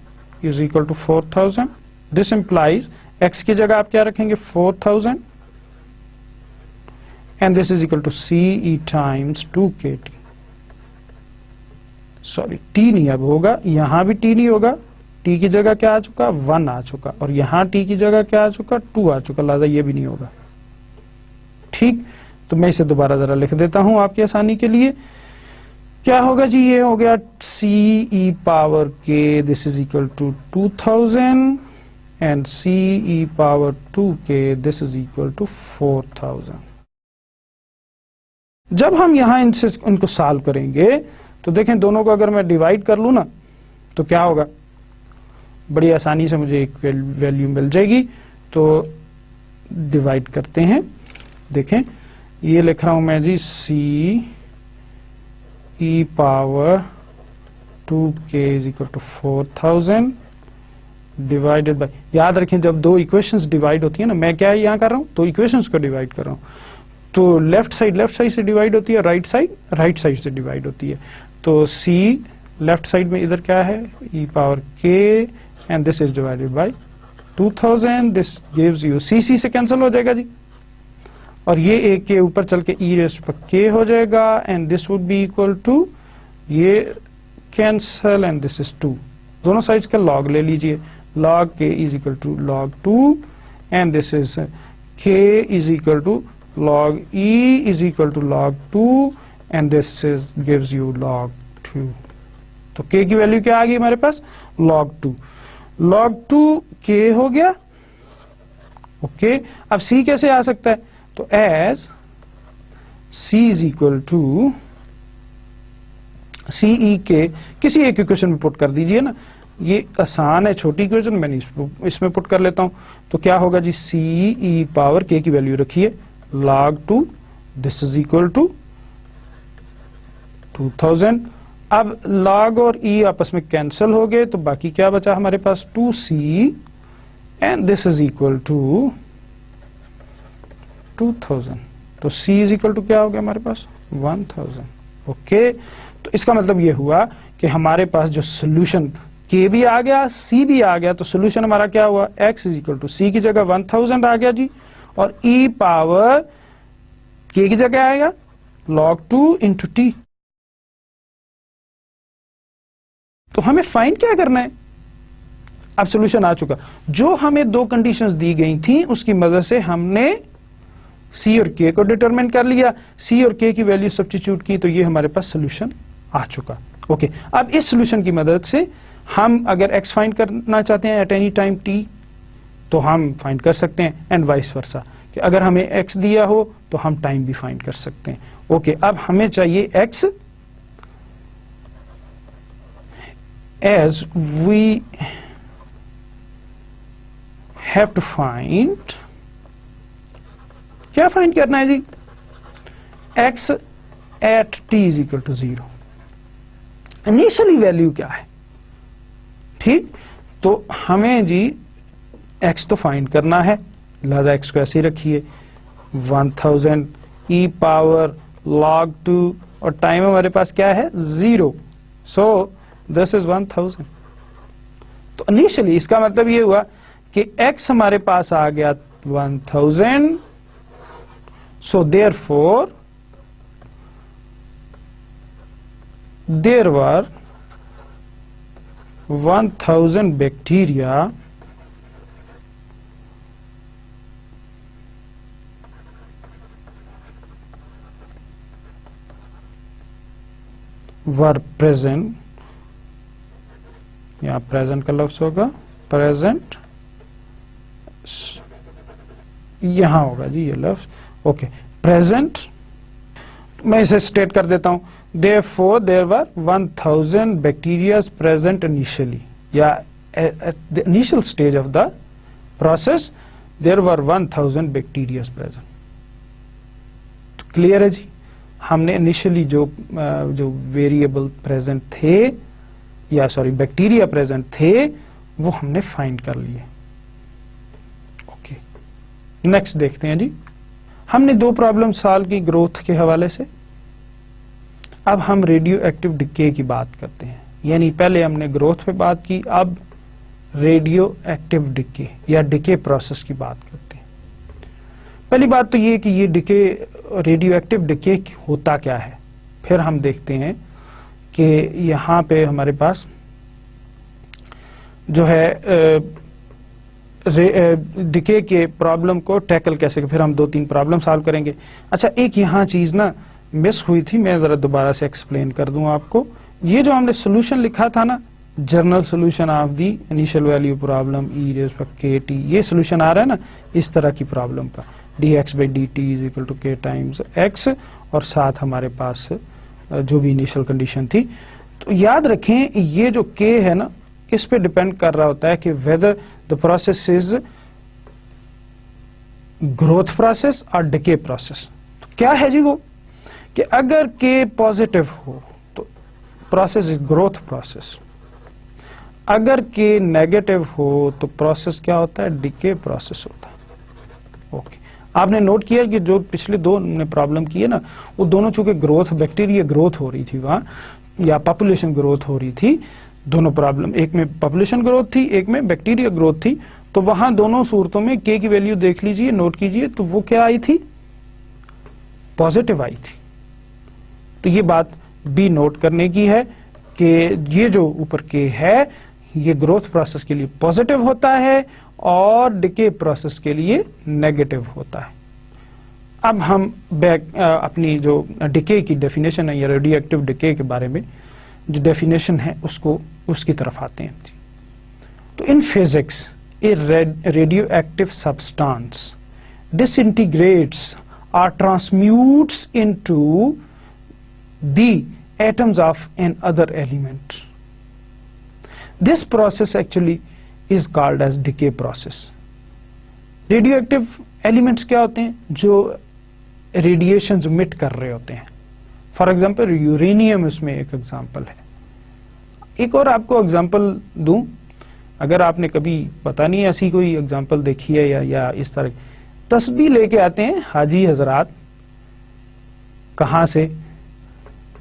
is equal to 4000. This implies x की जगह आप क्या रखेंगे 4000 and this is equal to ce times 2kt. Sorry t नहीं अब होगा, यहां भी t नहीं होगा, t की जगह क्या आ चुका 1 आ चुका और यहां t की जगह क्या आ चुका 2 आ चुका, लिहाजा ये भी नहीं होगा. ठीक, तो मैं इसे दोबारा जरा लिख देता हूं आपकी आसानी के लिए. क्या होगा जी, ये हो गया c e power k, this is equal to 2000 and c e power 2k, this is equal to 4000. जब हम यहां इनको सॉल्व करेंगे तो देखें दोनों को अगर मैं डिवाइड कर लूं ना तो क्या होगा, बड़ी आसानी से मुझे एक वैल्यू मिल जाएगी. तो डिवाइड करते हैं. देखें ये लिख रहा हूं मैं जी c e power 2k is equal to 4000 divided by, याद रखें जब दो इक्वेशंस डिवाइड होती है ना, मैं क्या यहां कर रहा हूं, तो इक्वेशंस को डिवाइड कर रहा हूं, तो लेफ्ट साइड से डिवाइड होती है, राइट साइड से डिवाइड होती है. तो c लेफ्ट साइड में इधर क्या है e power k and this is divided by 2000, this gives you c से कैंसिल हो जाएगा जी और ये एक के ऊपर चल के e रेस्ट पर k हो जाएगा and this would be equal to, ये कैंसिल एंड दिस इज 2. दोनों साइड्स का लॉग ले लीजिए, log k is equal to log 2 and this is k is equal to log e is equal to log 2 and this is gives you log 2. तो k की value क्या आ गई हमारे पास log 2. log 2 k हो गया. ओके. अब c कैसे आ सकता है, तो as c is equal to C E के किसी एक इक्वेशन में पुट कर दीजिए ना, ये आसान है, छोटी इक्वेशन मैंने इसमें पुट कर लेता हूं. तो क्या होगा जी, सी ई पावर के की वैल्यू रखिए log 2, this is equal to 2000. अब log और e आपस में कैंसिल हो गए तो बाकी क्या बचा हमारे पास 2c and this is equal to 2000. तो c इज इक्वल टू क्या हो गया हमारे पास 1000. ओके. तो इसका मतलब ये हुआ कि हमारे पास जो सोल्यूशन k भी आ गया c भी आ गया, तो सोल्यूशन हमारा क्या हुआ, x is equal to c की जगह 1000 आ गया जी और e पावर k की जगह आएगा log 2 इंटू t. तो हमें फाइंड क्या करना है, अब सोल्यूशन आ चुका. जो हमें दो कंडीशंस दी गई थी उसकी मदद से हमने c और k को डिटरमिन कर लिया, c और k की वैल्यू सब्स्टिट्यूट की, तो ये हमारे पास सोल्यूशन आ चुका. ओके. अब इस सोल्यूशन की मदद से हम अगर x फाइंड करना चाहते हैं एट एनी टाइम t तो हम फाइंड कर सकते हैं एंड वाइस वर्सा, कि अगर हमें x दिया हो तो हम टाइम भी फाइंड कर सकते हैं. ओके. अब हमें चाहिए x as we have to find, क्या फाइंड करना है जी, x at t is equal to 0. Initially value क्या है. ठीक, तो हमें जी x तो फाइंड करना है, लिहाजा x को ऐसे ही रखिए 1000 e पावर log 2 और टाइम हमारे पास क्या है 0, सो दिस इज 1000. तो इनिशियली इसका मतलब ये हुआ कि x हमारे पास आ गया 1000, so therefore there were 1000 bacteria were present, यहाँ प्रेजेंट का लफ्ज होगा प्रेजेंट, यहां होगा जी ये लफ्ज. ओके. प्रेजेंट मैं इसे स्टेट कर देता हूं, Therefore, there were 1000 bacteria present initially. Yeah, at the initial stage of the process, there were 1000 bacteria present. तो क्लियर है जी, हमने इनिशियली जो वेरिएबल प्रेजेंट थे, या सॉरी बैक्टीरिया प्रेजेंट थे, वो हमने फाइंड कर लिए. ओके, नेक्स्ट देखते हैं जी. हमने दो प्रॉब्लम सॉल्व की ग्रोथ के हवाले से. अब हम रेडियो एक्टिव डिके की बात करते हैं. यानी पहले हमने ग्रोथ पे बात की, अब रेडियो एक्टिव डिके या डिके प्रोसेस की बात करते हैं. पहली बात तो ये कि ये डिके, रेडियो एक्टिव डिके होता क्या है. फिर हम देखते हैं कि यहाँ पे हमारे पास जो है डिके के प्रॉब्लम को टैकल कैसे, फिर हम 2-3 प्रॉब्लम सॉल्व करेंगे. अच्छा, एक यहाँ चीज ना मिस हुई थी, मैं जरा दोबारा से एक्सप्लेन कर दूं आपको. ये जो हमने सोल्यूशन लिखा था ना, general solution of the initial value problem E rays पर के टी, ये सोल्यूशन आ रहा है ना इस तरह की प्रॉब्लम का, dx/dt is equal to k times x, और साथ हमारे पास जो भी इनिशियल कंडीशन थी. तो याद रखें ये जो k है ना, इस पे डिपेंड कर रहा होता है कि whether the process is growth process और डिके प्रोसेस. तो क्या है जी वो कि अगर k पॉजिटिव हो तो प्रोसेस इज ग्रोथ प्रोसेस, अगर k नेगेटिव हो तो प्रोसेस क्या होता है, डिके प्रोसेस होता है. ओके, आपने नोट किया कि जो पिछले दो ने प्रॉब्लम की है ना, वो दोनों चूंकि ग्रोथ, बैक्टीरिया ग्रोथ हो रही थी वहां, या पॉपुलेशन ग्रोथ हो रही थी, दोनों प्रॉब्लम, एक में पॉपुलेशन ग्रोथ थी, एक में बैक्टीरिया ग्रोथ थी. तो वहां दोनों सूरतों में k की वैल्यू देख लीजिए, नोट कीजिए, तो वो क्या आई थी, पॉजिटिव आई थी. तो ये बात भी नोट करने की है कि ये जो ऊपर k है, ये ग्रोथ प्रोसेस के लिए पॉजिटिव होता है और डिके प्रोसेस के लिए नेगेटिव होता है. अब हम अपनी जो डिके की डेफिनेशन है या रेडियो एक्टिव डिके के बारे में जो डेफिनेशन है उसकी तरफ आते हैं. तो in physics a radioactive substance disintegrates और transmutes into the atoms of another element. This process actually is called as decay process. Radioactive elements क्या होते हैं, जो रेडिएशन emit कर रहे होते हैं. फॉर एग्जाम्पल यूरेनियम इसमें एक एग्जाम्पल है. एक और आपको एग्जाम्पल दूं, अगर आपने कभी पता नहीं ऐसी कोई एग्जाम्पल देखी है या इस तरह तस्बीह लेके आते हैं हाजी हजरात, कहाँ से,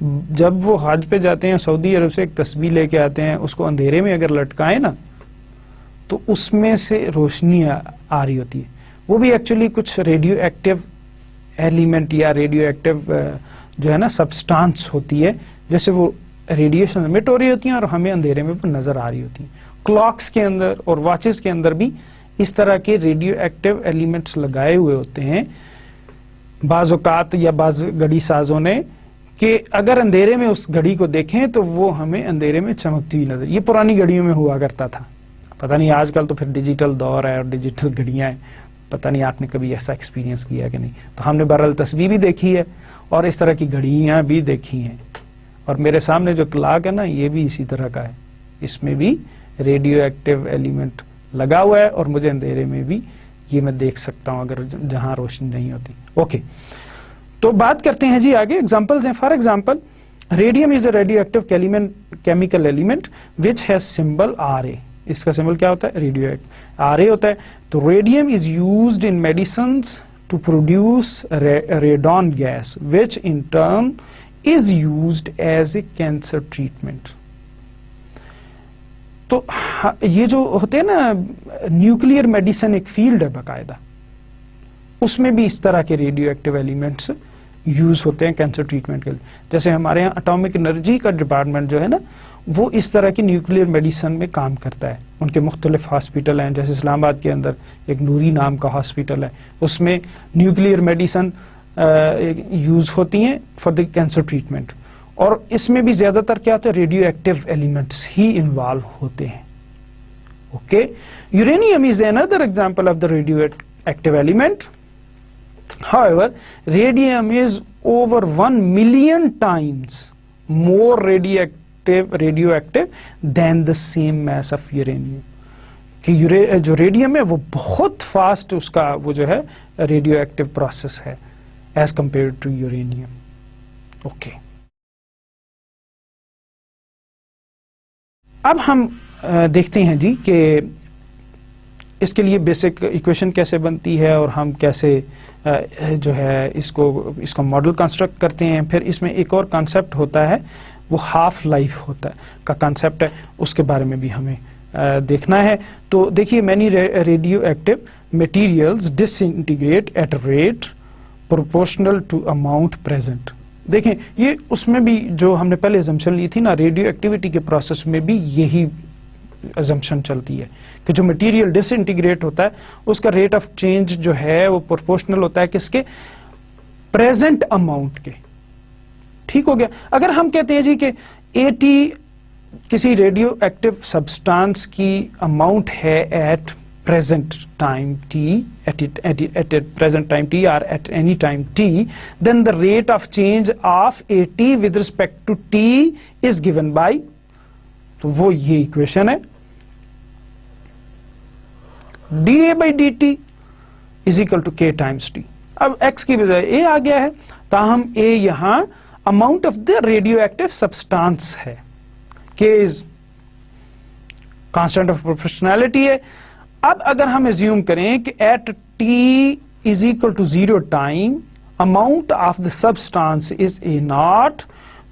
जब वो हज पे जाते हैं सऊदी अरब से एक तस्बीह लेके आते हैं, उसको अंधेरे में अगर लटकाएं ना तो उसमें से रोशनी आ रही होती है. वो भी एक्चुअली कुछ रेडियो एक्टिव एलिमेंट या रेडियो एक्टिव जो है ना सब्सटेंस होती है, जैसे वो रेडिएशन एमिट हो रही होती है और हमें अंधेरे में नजर आ रही होती है. क्लॉक्स के अंदर और वॉचेस के अंदर भी इस तरह के रेडियो एक्टिव एलिमेंट्स लगाए हुए होते हैं बाज़ औक़ात या बाज़ घड़ी साजों ने, कि अगर अंधेरे में उस घड़ी को देखें तो वो हमें अंधेरे में चमकती हुई नजर. ये पुरानी घड़ियों में हुआ करता था, पता नहीं आजकल तो फिर डिजिटल दौर है और डिजिटल घड़ियां हैं, पता नहीं आपने कभी ऐसा एक्सपीरियंस किया कि नहीं. तो हमने बहरहाल तस्वीर भी देखी है और इस तरह की घड़ियां भी देखी हैं. और मेरे सामने जो क्लॉक है ना, ये भी इसी तरह का है, इसमें भी रेडियो एक्टिव एलिमेंट लगा हुआ है और मुझे अंधेरे में भी ये मैं देख सकता हूं अगर जहां रोशनी नहीं होती. ओके, तो बात करते हैं जी आगे. एग्जांपल्स हैं. For example radium is a radioactive chemical element which has symbol Ra. इसका सिंबल क्या होता है, रेडियो Ra होता है. तो radium is used in medicines to produce radon gas which in turn is used as a cancer treatment. तो ये जो होते हैं ना न्यूक्लियर मेडिसिन एक फील्ड है बाकायदा, उसमें भी इस तरह के रेडियो एक्टिव एलिमेंट्स यूज होते हैं कैंसर ट्रीटमेंट के लिए. जैसे हमारे यहाँ एटॉमिक एनर्जी का डिपार्टमेंट जो है ना, वो इस तरह की न्यूक्लियर मेडिसिन में काम करता है. उनके मुख्तलिफ हॉस्पिटल हैं, जैसे इस्लामाबाद के अंदर एक नूरी नाम का हॉस्पिटल है, उसमें न्यूक्लियर मेडिसिन यूज होती हैं फॉर द कैंसर ट्रीटमेंट. और इसमें भी ज्यादातर क्या होता है, रेडियो एक्टिव एलिमेंट्स ही इन्वॉल्व होते हैं. Okay, uranium is another example of the radio active element. However, radium is over 1 million times more radioactive than the same mass of uranium. कि जो रेडियम है वो बहुत फास्ट उसका वो जो है रेडियो एक्टिव प्रोसेस है as compare to uranium. Okay, अब हम देखते हैं जी कि इसके लिए बेसिक इक्वेशन कैसे बनती है और हम कैसे जो है इसको मॉडल कंस्ट्रक्ट करते हैं. फिर इसमें एक और कॉन्सेप्ट होता है, वो हाफ लाइफ होता है का कॉन्सेप्ट है, उसके बारे में भी हमें देखना है. तो देखिए, many radioactive materials disintegrate at rate proportional to amount present. देखें, ये उसमें भी जो हमने पहले अजम्पशन ली थी ना, रेडियो एक्टिविटी के प्रोसेस में भी यही अजम्पशन चलती है कि जो मटेरियल डिसइंटीग्रेट होता है उसका रेट ऑफ चेंज जो है वो प्रोपोर्शनल होता है किसके? प्रेजेंट अमाउंट के. ठीक हो गया. अगर हम कहते हैं जी कि 80 किसी रेडियो एक्टिव सब्सटेंस की अमाउंट है eight present time t, at present time t or at any time t, then the rate of change of AT with respect to t is given by, तो वो ये equation है, dA by dt is equal to k times t. अब x की बजाय a आ गया है, ताहम a यहां amount of the radioactive substance है, k is constant of proportionality है. अब अगर हम एज्यूम करें कि at t is equal to 0 time amount of the substance is A0,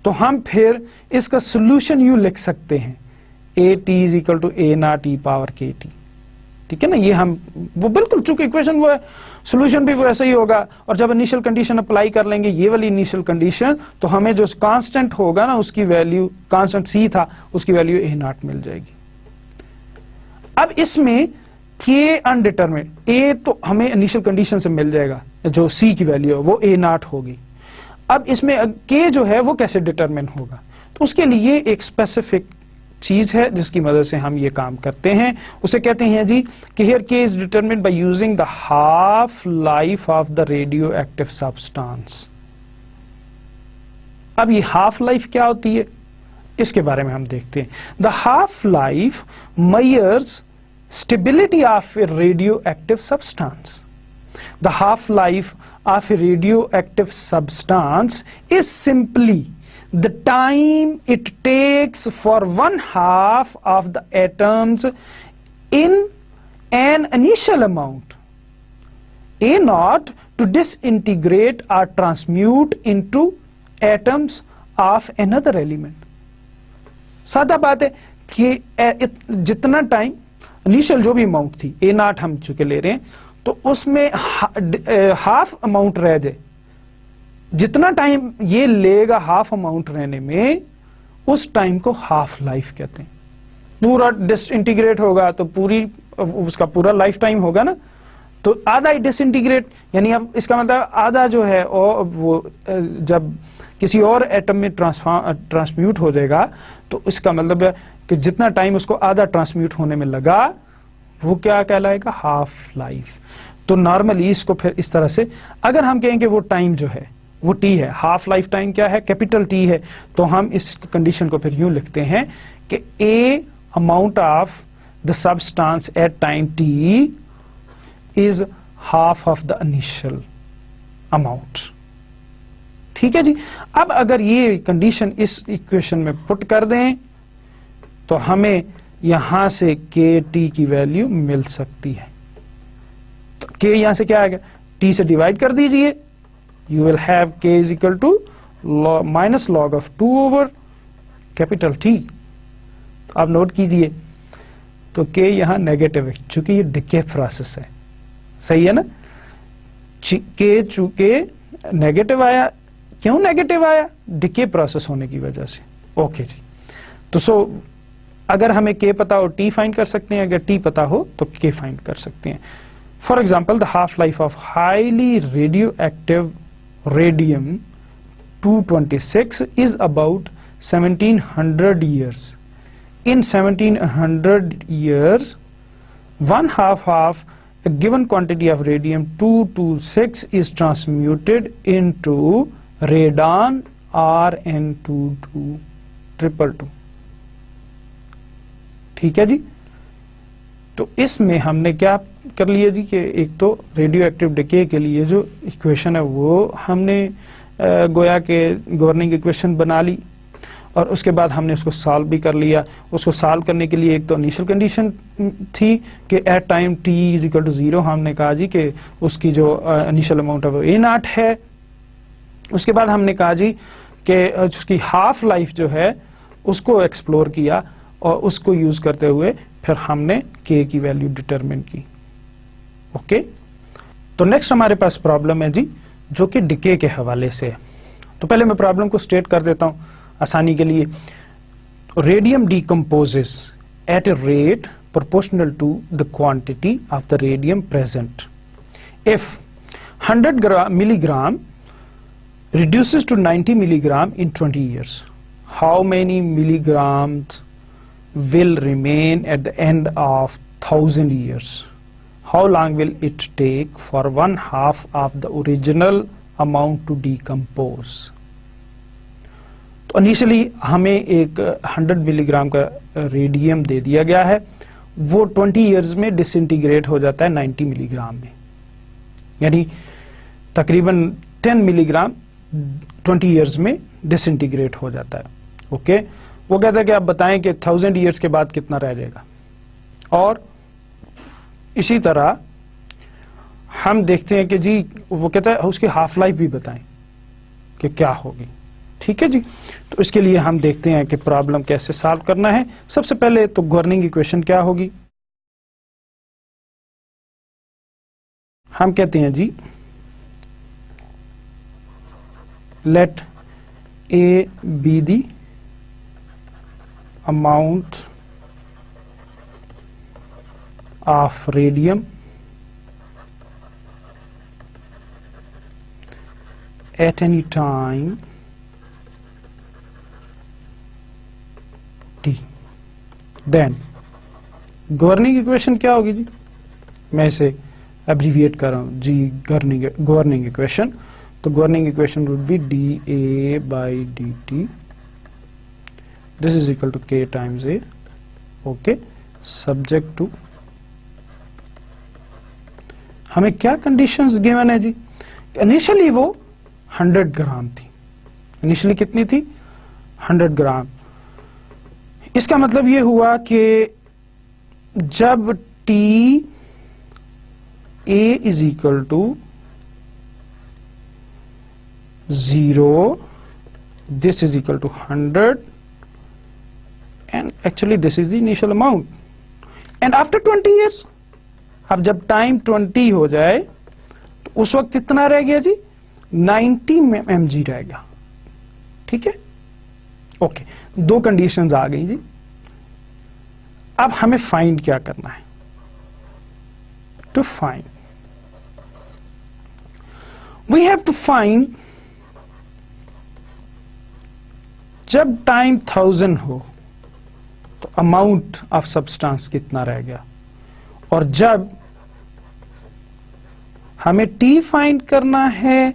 तो हम फिर इसका सोल्यूशन यूं लिख सकते हैं, AT is equal to A0 e power KT. ठीक है ना, ये हम वो बिल्कुल चूंकि इक्वेशन वो है, सोल्यूशन भी वो ऐसा ही होगा. और जब इनिशियल कंडीशन अप्लाई कर लेंगे, ये वाली इनिशियल कंडीशन, तो हमें जो कांस्टेंट होगा ना उसकी वैल्यू, कांस्टेंट C था, उसकी वैल्यू A0 मिल जाएगी. अब इसमें K अनडिटरमिनेट, A तो हमें इनिशियल कंडीशन से मिल जाएगा, जो C की वैल्यू है वो A0 होगी. अब इसमें K जो है वो कैसे डिटरमिन होगा, तो उसके लिए एक स्पेसिफिक चीज है जिसकी मदद से हम ये काम करते हैं. उसे कहते हैं जी कि here K is determined by using the half life of the radioactive substance. अब ये हाफ लाइफ क्या होती है, इसके बारे में हम देखते हैं. The half life measures stability of a radioactive substance. The half-life of a radioactive substance is simply the time it takes for one half of the atoms in an initial amount A0 to disintegrate or transmute into atoms of another element. सादा बात है कि जितना time initial जो भी amount थी A0 हम चुके ले रहे हैं, तो उसमें हाफ अमाउंट रह जाए, जितना टाइम ये लेगा हाफ अमाउंट रहने में, उस टाइम को हाफ लाइफ कहते हैं. पूरा डिसइंटीग्रेट होगा तो पूरी उसका पूरा लाइफ टाइम होगा ना, तो आधा ही डिसइंटीग्रेट, यानी अब इसका मतलब आधा जो है और वो जब किसी और एटम में ट्रांसम्यूट हो जाएगा, तो इसका मतलब है कि जितना टाइम उसको आधा ट्रांसम्यूट होने में लगा वो क्या कहलाएगा, हाफ लाइफ. तो नॉर्मली इसको फिर इस तरह से अगर हम कहें कि वो टाइम जो है वो टी है, हाफ लाइफ टाइम क्या है, कैपिटल टी है, तो हम इस कंडीशन को फिर यूं लिखते हैं कि A amount of the substance at time T is half of the initial amount. ठीक है जी. अब अगर ये कंडीशन इस इक्वेशन में पुट कर दें तो हमें यहां से के टी की वैल्यू मिल सकती है. तो के यहां से क्या आएगा, टी से डिवाइड कर दीजिए, you will have k is equal to minus log of 2 over capital T. तो आप नोट कीजिए, तो के यहां नेगेटिव है चूंकि ये डिके प्रोसेस है. सही है ना, के चूंकि नेगेटिव आया, क्यों नेगेटिव आया, डिके प्रोसेस होने की वजह से. ओके जी. तो अगर हमें के पता हो टी फाइंड कर सकते हैं, अगर टी पता हो तो के फाइंड कर सकते हैं. For example, the half life of highly radio active radium 226 is about 1700 years. In 1700 years, one half of a given quantity of radium 226 is transmuted into radon Rn2222, ठीक है जी। तो इसमें हमने क्या कर लिया जी कि एक तो रेडियो एक्टिव डिके के लिए जो इक्वेशन है वो हमने गोया के गवर्निंग इक्वेशन बना ली, और उसके बाद हमने उसको सॉल्व भी कर लिया। उसको सॉल्व करने के लिए एक तो इनिशियल कंडीशन थी कि at time t is equal to 0, हमने कहा जी कि उसकी जो इनिशियल अमाउंट है वो A0 है। उसके बाद हमने कहा जी कि उसकी हाफ लाइफ जो है उसको एक्सप्लोर किया, और उसको यूज करते हुए फिर हमने k की वैल्यू डिटरमिन की। ओके, तो नेक्स्ट हमारे पास प्रॉब्लम है जी जो कि डिके के हवाले से है। तो पहले मैं प्रॉब्लम को स्टेट कर देता हूं आसानी के लिए। Radium decomposes at a rate proportional to the quantity of the radium present. If 100 milligram reduces to 90 milligram in 20 years, how many milligrams will remain at the end of 1000 years? How long will it take for 1/2 of the original amount to decompose? तो initially हमें एक 100 milligram का radium दे दिया गया है, वो 20 years में disintegrate हो जाता है 90 मिलीग्राम में, यानी तकरीबन 10 मिलीग्राम 20 इयर्स में डिसइंटीग्रेट हो जाता है। ओके, वो कहता है कि आप बताएं कि 1000 इयर्स के बाद कितना रह जाएगा, और इसी तरह हम देखते हैं कि जी वो कहता है उसकी हाफ लाइफ भी बताएं कि क्या होगी। ठीक है जी, तो इसके लिए हम देखते हैं कि प्रॉब्लम कैसे सॉल्व करना है। सबसे पहले तो गवर्निंग इक्वेशन क्या होगी, हम कहते हैं जी let A be the amount of radium at any time T, then governing equation क्या होगी जी, मैं इसे एब्रीविएट कर रहा हूं जी, गवर्निंग इक्वेशन। तो governing equation would be D A by D T, this is equal to K times A. Okay, subject to हमें क्या कंडीशंस गिवन है जी, इनिशियली वो 100 ग्राम थी, इनिशियली कितनी थी 100 ग्राम। इसका मतलब ये हुआ कि जब T A is equal to 0, this is equal to 100, and actually this is the initial amount, and after 20 years, अब जब टाइम 20 हो जाए तो उस वक्त कितना रह गया जी, 90 mg रह गया। ठीक है, ओके, दो कंडीशंस आ गई जी। अब हमें फाइंड क्या करना है, to find we have to find जब टाइम 1000 हो तो अमाउंट ऑफ सब्सटेंस कितना रह गया, और जब हमें टी फाइंड करना है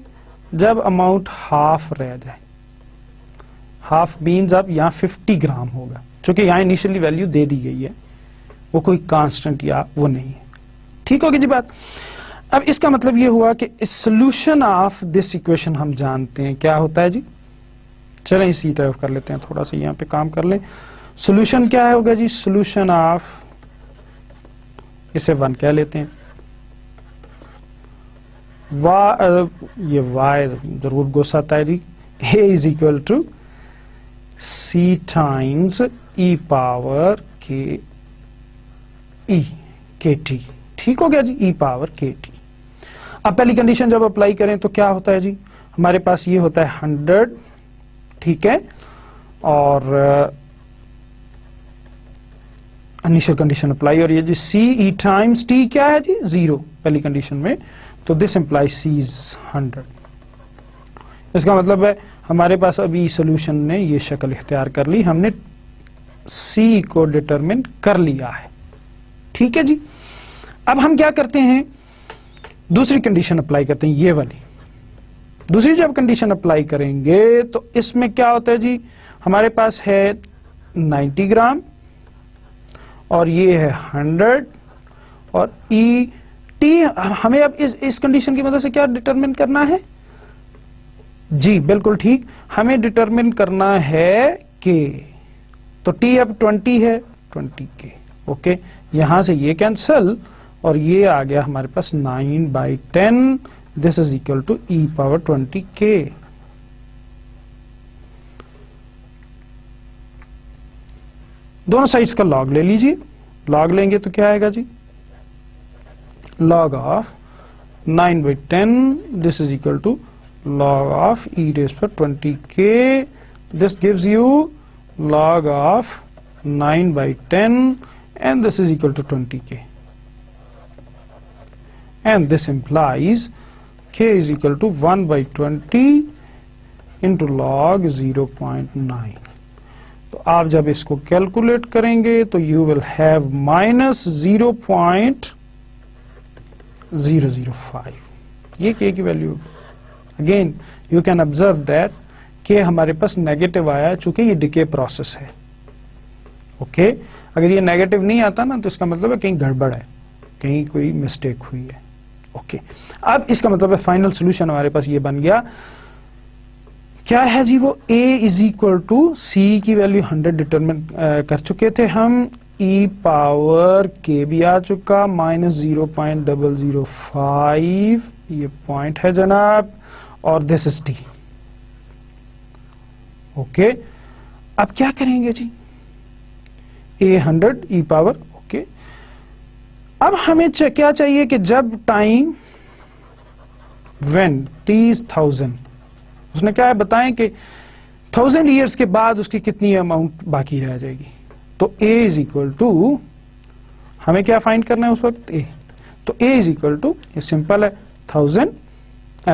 जब अमाउंट हाफ रह जाए। हाफ मीन्स अब यहां 50 ग्राम होगा, क्योंकि यहां इनिशियली वैल्यू दे दी गई है, वो कोई कांस्टेंट या वो नहीं है। ठीक होगी जी बात। अब इसका मतलब ये हुआ कि सोल्यूशन ऑफ दिस इक्वेशन हम जानते हैं क्या होता है जी। चलें इसी तरफ कर लेते हैं, थोड़ा सा यहां पे काम कर लें। सोल्यूशन क्या है होगा जी, सोल्यूशन ऑफ, इसे 1 कह लेते हैं, ये y जरूर गुस्साता है जी, a is equal to c times e power k e k T. ठीक हो गया जी, e पावर के टी। अब पहली कंडीशन जब अप्लाई करें तो क्या होता है जी, हमारे पास ये होता है 100, ठीक है, और इनिशियल कंडीशन अप्लाई, और ये जी c e टाइम्स t क्या है जी, 0 पहली कंडीशन में, तो दिस इंप्लाइज c इज 100। इसका मतलब है हमारे पास अभी सोल्यूशन ने ये शक्ल इख्तियार कर ली, हमने c को डिटरमिन कर लिया है। ठीक है जी, अब हम क्या करते हैं, दूसरी कंडीशन अप्लाई करते हैं, ये वाली दूसरी जब कंडीशन अप्लाई करेंगे तो इसमें क्या होता है जी, हमारे पास है 90 ग्राम और ये है 100 और ई टी। हमें अब इस कंडीशन की मदद से क्या डिटरमिन करना है जी, बिल्कुल ठीक, हमें डिटरमिन करना है के। तो टी अब 20 है, 20 के। ओके, यहां से ये कैंसल और ये आ गया हमारे पास 9/10, this is equal to e power 20 k. दोनों साइड्स का लॉग ले लीजिए, लॉग लेंगे तो क्या आएगा जी, log of 9/10, this is equal to log of e raised to 20k. This gives you log of 9/10 and this is equal to 20k. And this implies k is equal to 1/20 into log 0.9. तो आप जब इसको calculate करेंगे तो you will have minus 0.005, ये k की value. Again you can observe that k हमारे पास negative आया चूंकि ये डिके प्रोसेस है। ओके, अगर ये नेगेटिव नहीं आता ना तो इसका मतलब है कहीं गड़बड़ है, कहीं कोई मिस्टेक हुई है। ओके, अब इसका मतलब है फाइनल सोल्यूशन हमारे पास ये बन गया, क्या है जी, वो a इज इक्वल टू सी की वैल्यू 100 डिटरमिन कर चुके थे हम, e पावर k भी आ चुका, -0.005 ये पॉइंट है जनाब, और दिस इज t। ओके, अब क्या करेंगे जी, a 100 e पावर। ओके, अब हमें क्या चाहिए कि जब टाइम व्हेन t इज 1000, उसने क्या है बताएं कि 1000 ईयर्स के बाद उसकी कितनी अमाउंट बाकी रह जाएगी। तो a इज इक्वल टू, हमें क्या फाइंड करना है उस वक्त a, तो a इज इक्वल टू, ये सिंपल है, 100 e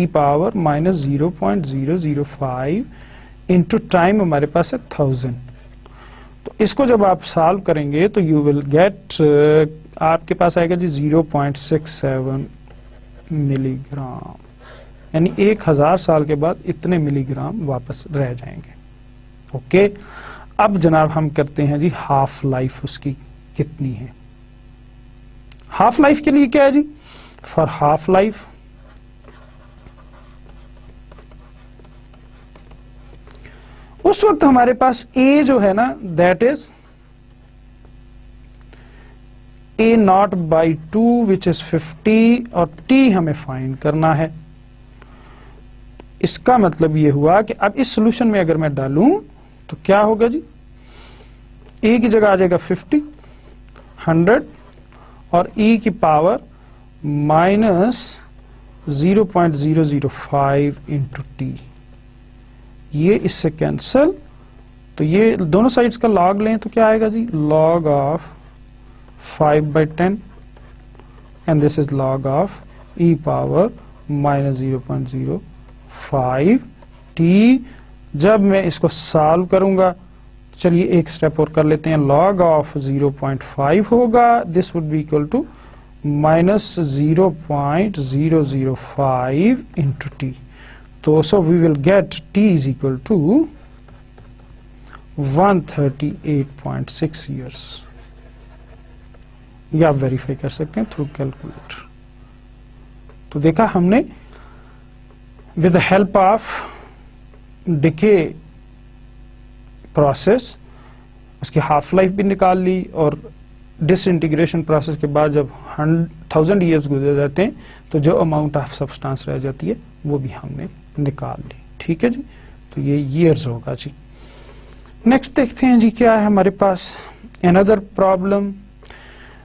पावर -0.005 इंटू टाइम हमारे पास है 1000। तो इसको जब आप सॉल्व करेंगे तो यू विल गेट, आपके पास आएगा जी 0.67 मिलीग्राम, यानी 1000 साल के बाद इतने मिलीग्राम वापस रह जाएंगे। ओके, अब जनाब हम करते हैं जी हाफ लाइफ उसकी कितनी है। हाफ लाइफ के लिए क्या है जी, फॉर हाफ लाइफ उस वक्त हमारे पास a जो है ना that is a0/2 which is 50 और t हमें फाइंड करना है। इसका मतलब ये हुआ कि अब इस सॉल्यूशन में अगर मैं डालूं तो क्या होगा जी, a की जगह आ जाएगा 50, 100 और e की पावर -0.005 इंटू टी, ये इससे कैंसल, तो ये दोनों साइड्स का लॉग लें तो क्या आएगा जी, log of 5/10 and this is log of e power -0.05 T. जब मैं इसको सॉल्व करूंगा, चलिए एक स्टेप और कर लेते हैं, लॉग ऑफ 0.5 होगा, this would be equal to -0.005 into T. तो so we will get t is equal to 138.6 years. या आप वेरीफाई कर सकते हैं थ्रू कैलकुलेटर। तो देखा हमने with the help of decay process उसकी हाफ लाइफ भी निकाल ली, और डिसइंटीग्रेशन प्रोसेस के बाद जब 1000 ईयर्स गुजर जाते हैं तो जो अमाउंट ऑफ सब्सटेंस रह जाती है वो भी हमने निकाल ली। ठीक है जी, तो ये ईयर्स होगा जी। नेक्स्ट देखते हैं जी क्या है हमारे पास, another problem.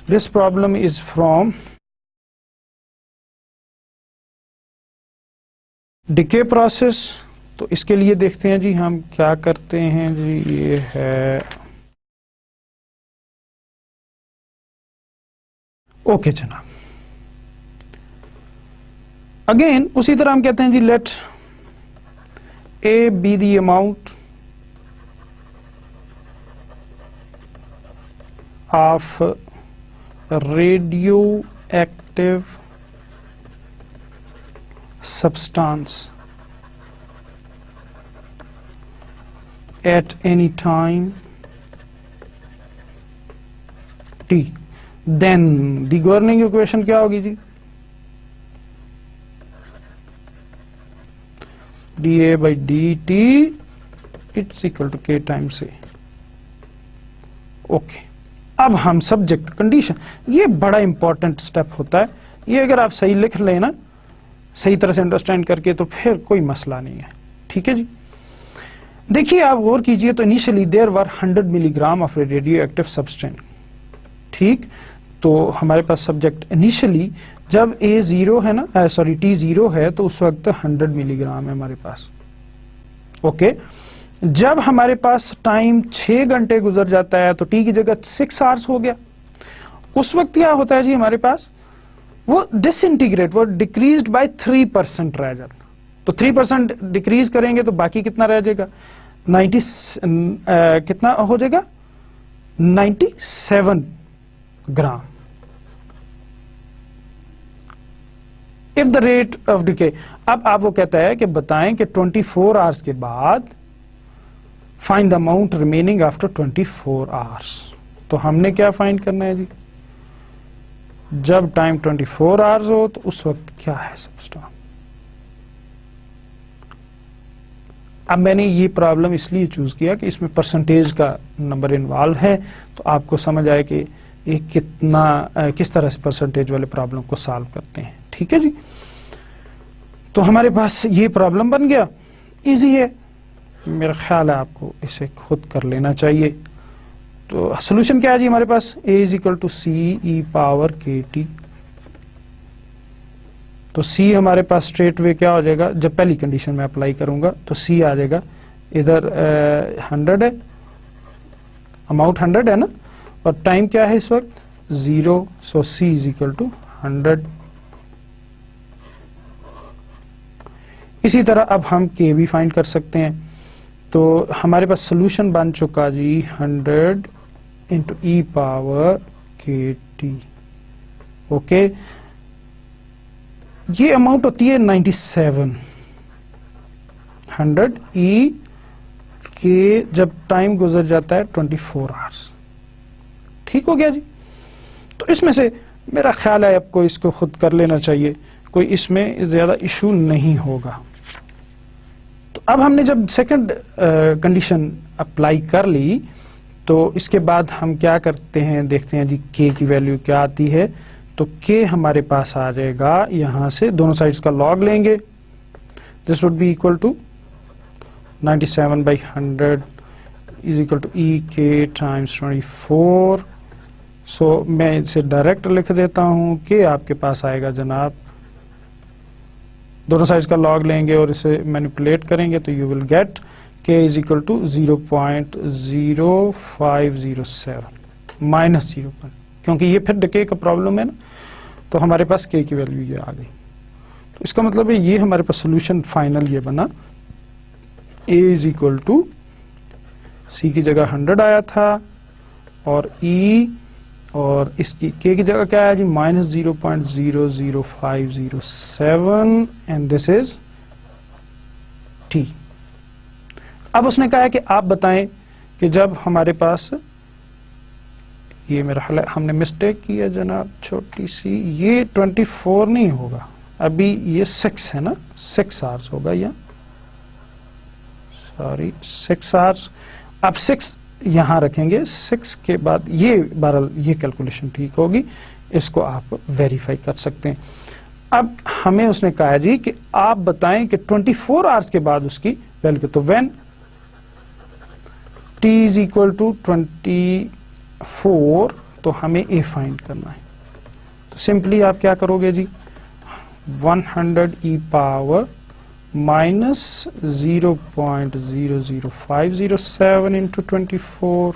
This problem is from decay process. तो इसके लिए देखते हैं जी हम क्या करते हैं जी, ये है ओके जनाब। अगेन उसी तरह हम कहते हैं जी let A be the amount of radioactive substance at any time t, then the governing equation क्या होगी जी? dA by dt it's equal to k times a. Okay, अब हम सब्जेक्ट कंडीशन, ये बड़ा इंपॉर्टेंट स्टेप होता है, ये अगर आप सही लिख लें ना, सही तरह से अंडरस्टैंड करके, तो फिर कोई मसला नहीं है। ठीक है जी, देखिए आप गौर कीजिए, तो initially there were 100 milligram of radioactive substance. ठीक, तो हमारे पास सब्जेक्ट इनिशियली जब A 0 है ना, सॉरी T 0 है, तो उस वक्त 100 मिलीग्राम है हमारे पास। ओके, जब हमारे पास टाइम 6 घंटे गुजर जाता है तो T की जगह 6 आवर्स हो गया। उस वक्त क्या होता है जी, हमारे पास वो डिसइंटीग्रेट, वो डिक्रीज्ड बाय 3% रह जाता। तो 3% डिक्रीज करेंगे तो बाकी कितना रह जाएगा? 90 कितना हो जाएगा? 97 gram. If the rate of decay, अब आप वो कहता है कि बताएं कि 24 आवर्स के बाद find the amount remaining after 24 hours. तो हमने क्या फाइंड करना है जी? जब टाइम 24 आवर्स हो तो उस वक्त क्या है सब्सटेंस। अब मैंने ये प्रॉब्लम इसलिए चूज किया कि इसमें परसेंटेज का नंबर इन्वॉल्व है, तो आपको समझ आए कि ये किस तरह से परसेंटेज वाले प्रॉब्लम को सॉल्व करते हैं। ठीक है जी, तो हमारे पास ये प्रॉब्लम बन गया, इजी है, मेरा ख्याल है आपको इसे खुद कर लेना चाहिए। तो सॉल्यूशन क्या है जी हमारे पास? A is equal to C e power k T. तो C हमारे पास स्ट्रेट वे क्या हो जाएगा, जब पहली कंडीशन में अप्लाई करूंगा तो C आ जाएगा, इधर 100 है, अमाउंट 100 है ना, और टाइम क्या है इस वक्त? 0, सो C इज इक्वल टू 100। इसी तरह अब हम K भी फाइंड कर सकते हैं। तो हमारे पास सोल्यूशन बन चुका जी 100 इंटू ई पावर के टी। ओके, ये अमाउंट होती है 97, 100 ई के जब टाइम गुजर जाता है 24 आवर्स। ठीक हो गया जी, तो इसमें से मेरा ख्याल है आपको इसको खुद कर लेना चाहिए, कोई इसमें ज्यादा इशू नहीं होगा। तो अब हमने जब सेकंड कंडीशन अप्लाई कर ली, तो इसके बाद हम क्या करते हैं, देखते हैं जी के की वैल्यू क्या आती है। तो के हमारे पास आ जाएगा, यहां से दोनों साइड्स का लॉग लेंगे, this would be equal to 97 by 100 is equal to E K times 24। सो मैं इसे डायरेक्ट लिख देता हूं कि आपके पास आएगा जनाब, दोनों साइड का लॉग लेंगे और इसे मैनिपुलेट करेंगे तो you will get k is equal to 0.0507 minus 0, क्योंकि ये फिर डिके का प्रॉब्लम है ना, तो हमारे पास k की वैल्यू ये आ गई। तो इसका मतलब है ये हमारे पास सोल्यूशन फाइनल ये बना, a is equal to c की जगह 100 आया था और e, और इसकी k की जगह क्या है जी minus 0.00507 and this is t। अब उसने कहा है कि आप बताएं कि जब हमारे पास, ये मेरा ख्याल है हमने मिस्टेक की है जनाब छोटी सी, ये 24 नहीं होगा, अभी ये 6 है ना, 6 आवर्स होगा, या सॉरी 6 आवर्स। अब 6 यहां रखेंगे, 6 के बाद ये बहरहाल ये कैलकुलेशन ठीक होगी, इसको आप वेरीफाई कर सकते हैं। अब हमें उसने कहा जी कि आप बताएं कि 24 आवर्स के बाद उसकी वैल्यू, तो when t is equal to 24, तो हमें a फाइंड करना है। तो सिंपली आप क्या करोगे जी, 100 e पावर माइनस 0.00507 इंटू 24,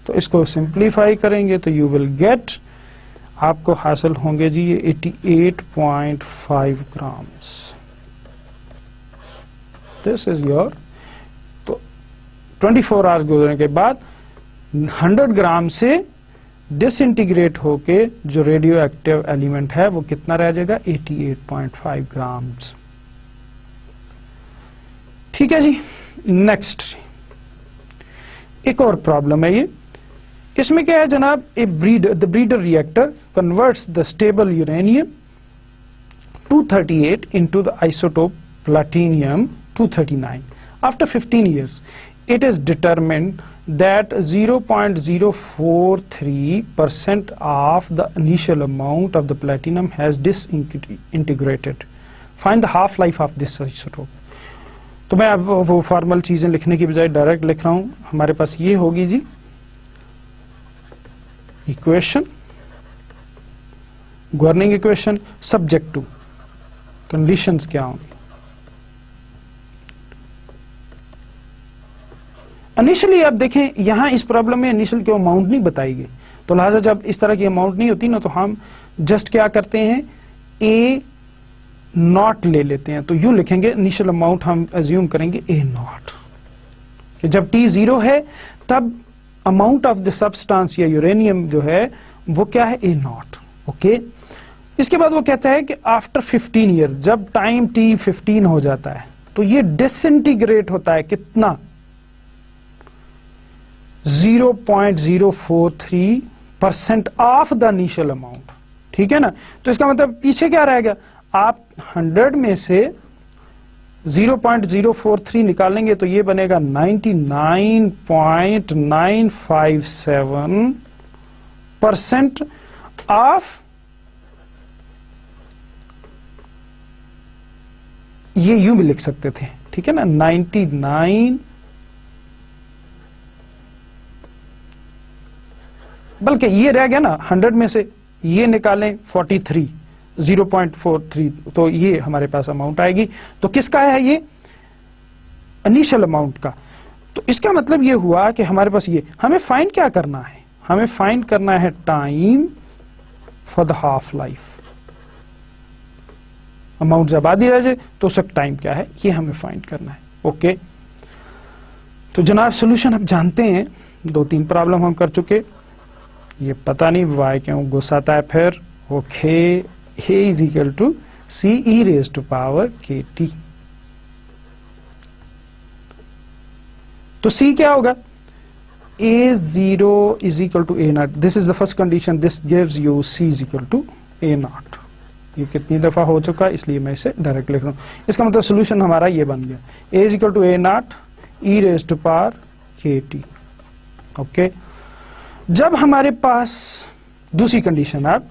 तो इसको सिंप्लीफाई करेंगे तो यू विल गेट, आपको हासिल होंगे जी ये 88.5 ग्राम्स। दिस इज योर, तो 24 आवर्स गुजरने के बाद 100 ग्राम से डिसइंटीग्रेट होके जो रेडियो एक्टिव एलिमेंट है वो कितना रह जाएगा, 88.5 ग्राम्स। ठीक है जी। नेक्स्ट एक और प्रॉब्लम है ये, इसमें क्या है जनाब, the breeder reactor converts the stable uranium 238 into the isotope platinum 239. After 15 years, it is determined that 0.043% of the initial amount of the platinum has disintegrated. Find the half-life of this isotope. तो मैं अब वो formal चीजें लिखने की बजाय direct लिख रहा हूं। हमारे पास ये होगी जी equation, governing equation, subject to conditions क्या होंगी। इनिशियली आप देखें यहां इस प्रॉब्लम में इनिशियल की अमाउंट नहीं बताई गई, तो लिहाजा जब इस तरह की अमाउंट नहीं होती ना तो हम जस्ट क्या करते हैं ए नॉट ले लेते हैं। तो यूं लिखेंगे इनिशियल अमाउंट हम एज्यूम करेंगे ए नॉट, कि जब टी 0 है तब अमाउंट ऑफ द सब्सटेंस या यूरेनियम जो है वो क्या है ए नॉट। ओके, इसके बाद वो कहता है कि आफ्टर 15 ईयर, जब टाइम टी 15 हो जाता है तो ये डिसइंटीग्रेट होता है कितना 0.043% ऑफ द इनिशियल अमाउंट। ठीक है ना, तो इसका मतलब पीछे क्या रहेगा, आप 100 में से 0.043 निकालेंगे तो ये बनेगा 99.957% ऑफ, ये यूं भी लिख सकते थे, ठीक है ना, 99, बल्कि ये रह गया ना 100 में से ये निकालें 43, 0.43, तो ये हमारे पास अमाउंट आएगी। तो किसका है ये इनिशियल अमाउंट का। तो इसका मतलब ये हुआ कि हमारे पास ये, हमें फाइंड क्या करना है, हमें फाइंड करना है time for the half life. Amount जब आधी रह जाए तो उसका टाइम क्या है ये हमें फाइंड करना है। ओके, तो जनाब सोल्यूशन अब जानते हैं, 2-3 प्रॉब्लम हम कर चुके, ये पता नहीं वाई क्यों गुस्सा आता है फिर। Okay, A is equal to C e raised to power KT। तो C क्या होगा, A0 is equal to A0। This is the first condition, this gives you C is equal to A0। ये कितनी दफा हो चुका है इसलिए मैं इसे डायरेक्ट लिख रहा हूं। इसका मतलब सोल्यूशन हमारा ये बन गया, A is equal to A0 e raised to power KT। Okay, जब हमारे पास दूसरी कंडीशन आप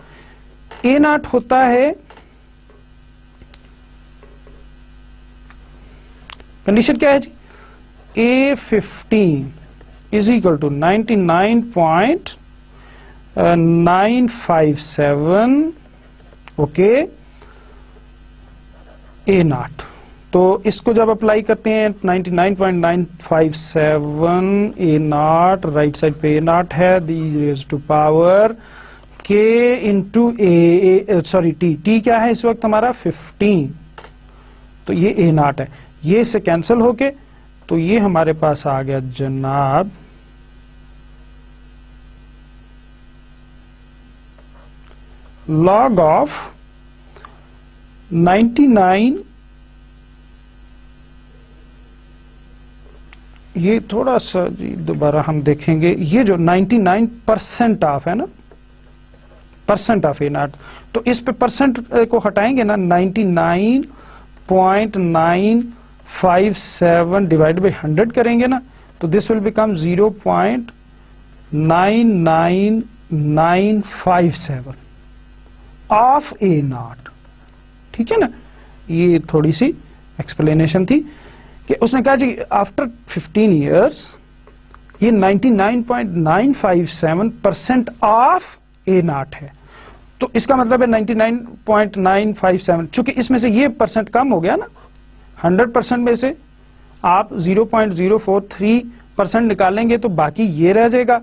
A0 होता है, कंडीशन क्या है जी, A15 is equal to 99.957 okay A0। तो इसको जब अप्लाई करते हैं 99.957 A0, राइट साइड पे A0 है, the raise to power K into T क्या है इस वक्त हमारा 15, तो ये A0 है, ये से कैंसिल होके तो ये हमारे पास आ गया जनाब log ऑफ 99, ये थोड़ा सा जी दोबारा हम देखेंगे, ये जो 99% ऑफ है ना, परसेंट ऑफ A0, तो इस पे परसेंट को हटाएंगे ना, 99.957 डिवाइड बाई 100 करेंगे ना, तो this will become 0.99957 of A0। ठीक है ना, ये थोड़ी सी एक्सप्लेनेशन थी कि उसने कहा जी आफ्टर 15 ईयर्स ये 99.957% ऑफ A0 है, तो इसका मतलब है 99.957, चूंकि इसमें से ये परसेंट कम हो गया ना, 100% में से आप 0.043% निकालेंगे तो बाकी ये रह जाएगा।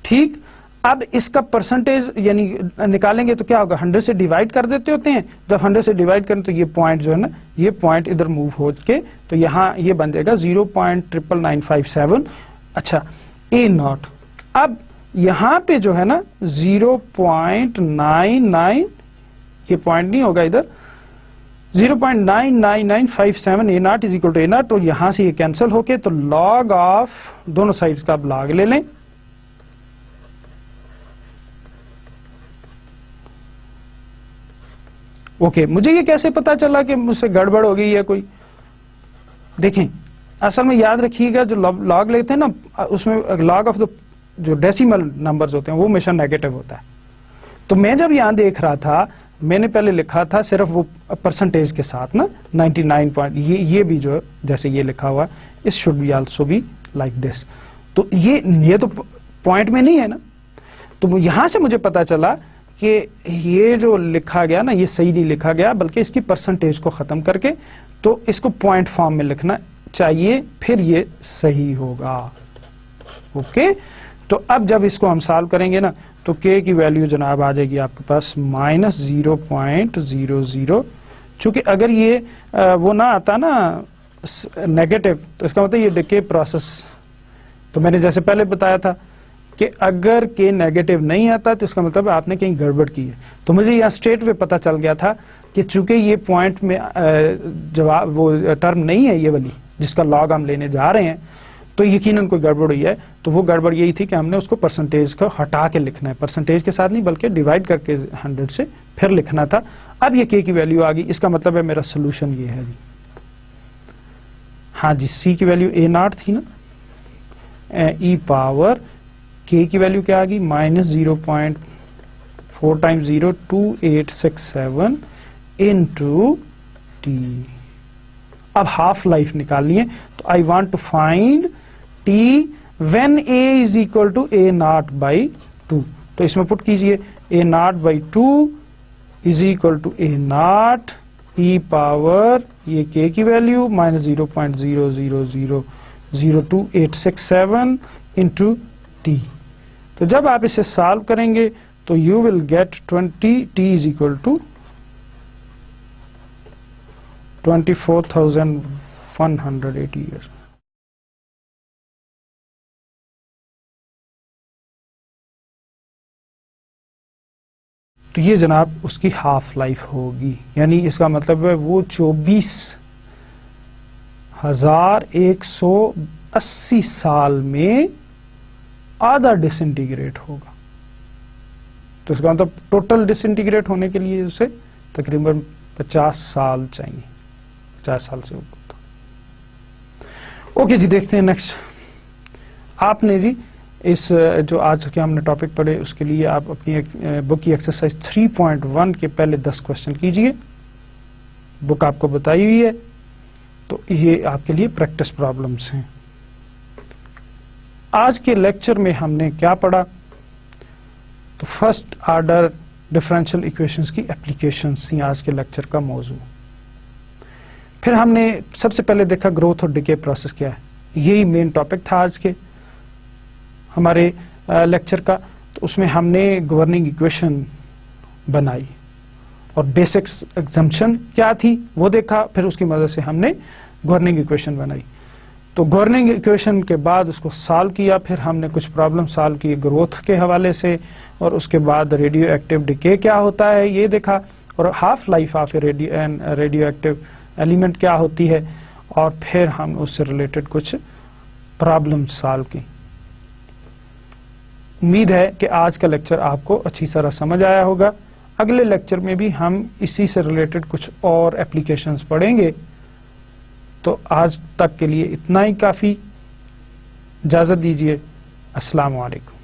ठीक, अब इसका परसेंटेज यानी निकालेंगे तो क्या होगा, 100 से डिवाइड कर देते होते हैं, जब 100 से डिवाइड करें तो ये पॉइंट जो है ना, ये पॉइंट इधर मूव हो के तो यहाँ ये बन जाएगा 0.99957। अच्छा A0, अब यहां पे जो है ना 0.99, ये पॉइंट नहीं होगा इधर, 0.99957 A nought is equal to A nought, तो यहां से ये कैंसिल होके तो लॉग ऑफ दोनों साइड्स का आप लॉग ले लें। ओके, मुझे ये कैसे पता चला कि मुझसे गड़बड़ हो गई है कोई? देखें, असल में याद रखिएगा जो लॉग लेते हैं ना, उसमें लॉग ऑफ द जो डेसिमल नंबर्स होते हैं वो हमेशा नेगेटिव होता है। तो मैं जब यहां देख रहा था, मैंने पहले लिखा था सिर्फ वो परसेंटेज के साथ ना 99 पॉइंट, ये भी जो जैसे ये लिखा हुआ, it should be also be like this. तो ये तो पॉइंट में नहीं है ना, तो यहां से मुझे पता चला कि ये जो लिखा गया ना, ये सही नहीं लिखा गया, बल्कि इसकी परसेंटेज को खत्म करके तो इसको पॉइंट फॉर्म में लिखना चाहिए, फिर ये सही होगा। ओके, तो अब जब इसको हम सॉल्व करेंगे ना, तो k की वैल्यू जनाब आ जाएगी आपके पास -0.00। चूंकि अगर ये वो ना आता ना नेगेटिव, तो इसका मतलब ये डिके प्रोसेस, तो मैंने जैसे पहले बताया था कि अगर k नेगेटिव नहीं आता तो इसका मतलब आपने कहीं गड़बड़ की है। तो मुझे यहाँ स्ट्रेट वे पता चल गया था कि चूंकि ये पॉइंट में जवाब वो टर्म नहीं है, ये वाली जिसका लॉग हम लेने जा रहे हैं, तो यकीनन कोई गड़बड़ हुई है। तो वो गड़बड़ यही थी कि हमने उसको परसेंटेज को हटा के लिखना है, परसेंटेज के साथ नहीं बल्कि डिवाइड करके 100 से फिर लिखना था। अब ये k की वैल्यू आ गई, इसका मतलब है मेरा सोल्यूशन ये है जी। हाँ जी, c की वैल्यू A नॉट थी ना, e पावर k की वैल्यू क्या आ गई -0.4 टाइम्स 0 2867 इनटू t। अब हाफ लाइफ निकालनी है, तो I want to find t when a is equal to A nought by 2। तो इसमें पुट कीजिए A nought by 2 is equal to A nought e power ये k की वैल्यू -0.00002867 इंटू t। तो जब आप इसे सॉल्व करेंगे तो you will get 20 t is equal to 24,180 years. तो ये जनाब उसकी हाफ लाइफ होगी, यानी इसका मतलब है वो 24,180 साल में आधा डिसइंटीग्रेट होगा। तो इसका मतलब टोटल डिसइंटीग्रेट होने के लिए उसे तकरीबन 50 साल चाहिए, 50 साल से ऊपर। ओके जी, देखते हैं नेक्स्ट। आपने जी इस जो आज के हमने टॉपिक पढ़े उसके लिए आप अपनी बुक की एक्सरसाइज 3.1 के पहले 10 क्वेश्चन कीजिए। बुक आपको बताई हुई है, तो ये आपके लिए प्रैक्टिस प्रॉब्लम्स हैं। आज के लेक्चर में हमने क्या पढ़ा? तो फर्स्ट ऑर्डर डिफरेंशियल इक्वेशंस की एप्लीकेशंस थी आज के लेक्चर का मौजू। फिर हमने सबसे पहले देखा ग्रोथ और डिके प्रोसेस क्या है, यही मेन टॉपिक था आज के हमारे लेक्चर का। तो उसमें हमने गवर्निंग इक्वेशन बनाई और बेसिक एग्जम्पशन क्या थी वो देखा, फिर उसकी मदद से हमने गवर्निंग इक्वेशन बनाई। तो गवर्निंग इक्वेशन के बाद उसको सॉल्व किया, फिर हमने कुछ प्रॉब्लम सॉल्व किए ग्रोथ के हवाले से, और उसके बाद रेडियो एक्टिव डिके क्या होता है ये देखा, और half life of radio active element क्या होती है, और फिर हम उससे रिलेटेड कुछ प्रॉब्लम सॉल्व की। उम्मीद है कि आज का लेक्चर आपको अच्छी तरह समझ आया होगा। अगले लेक्चर में भी हम इसी से रिलेटेड कुछ और एप्लीकेशंस पढ़ेंगे। तो आज तक के लिए इतना ही काफ़ी। इजाज़त दीजिए। अस्सलाम वालेकुम।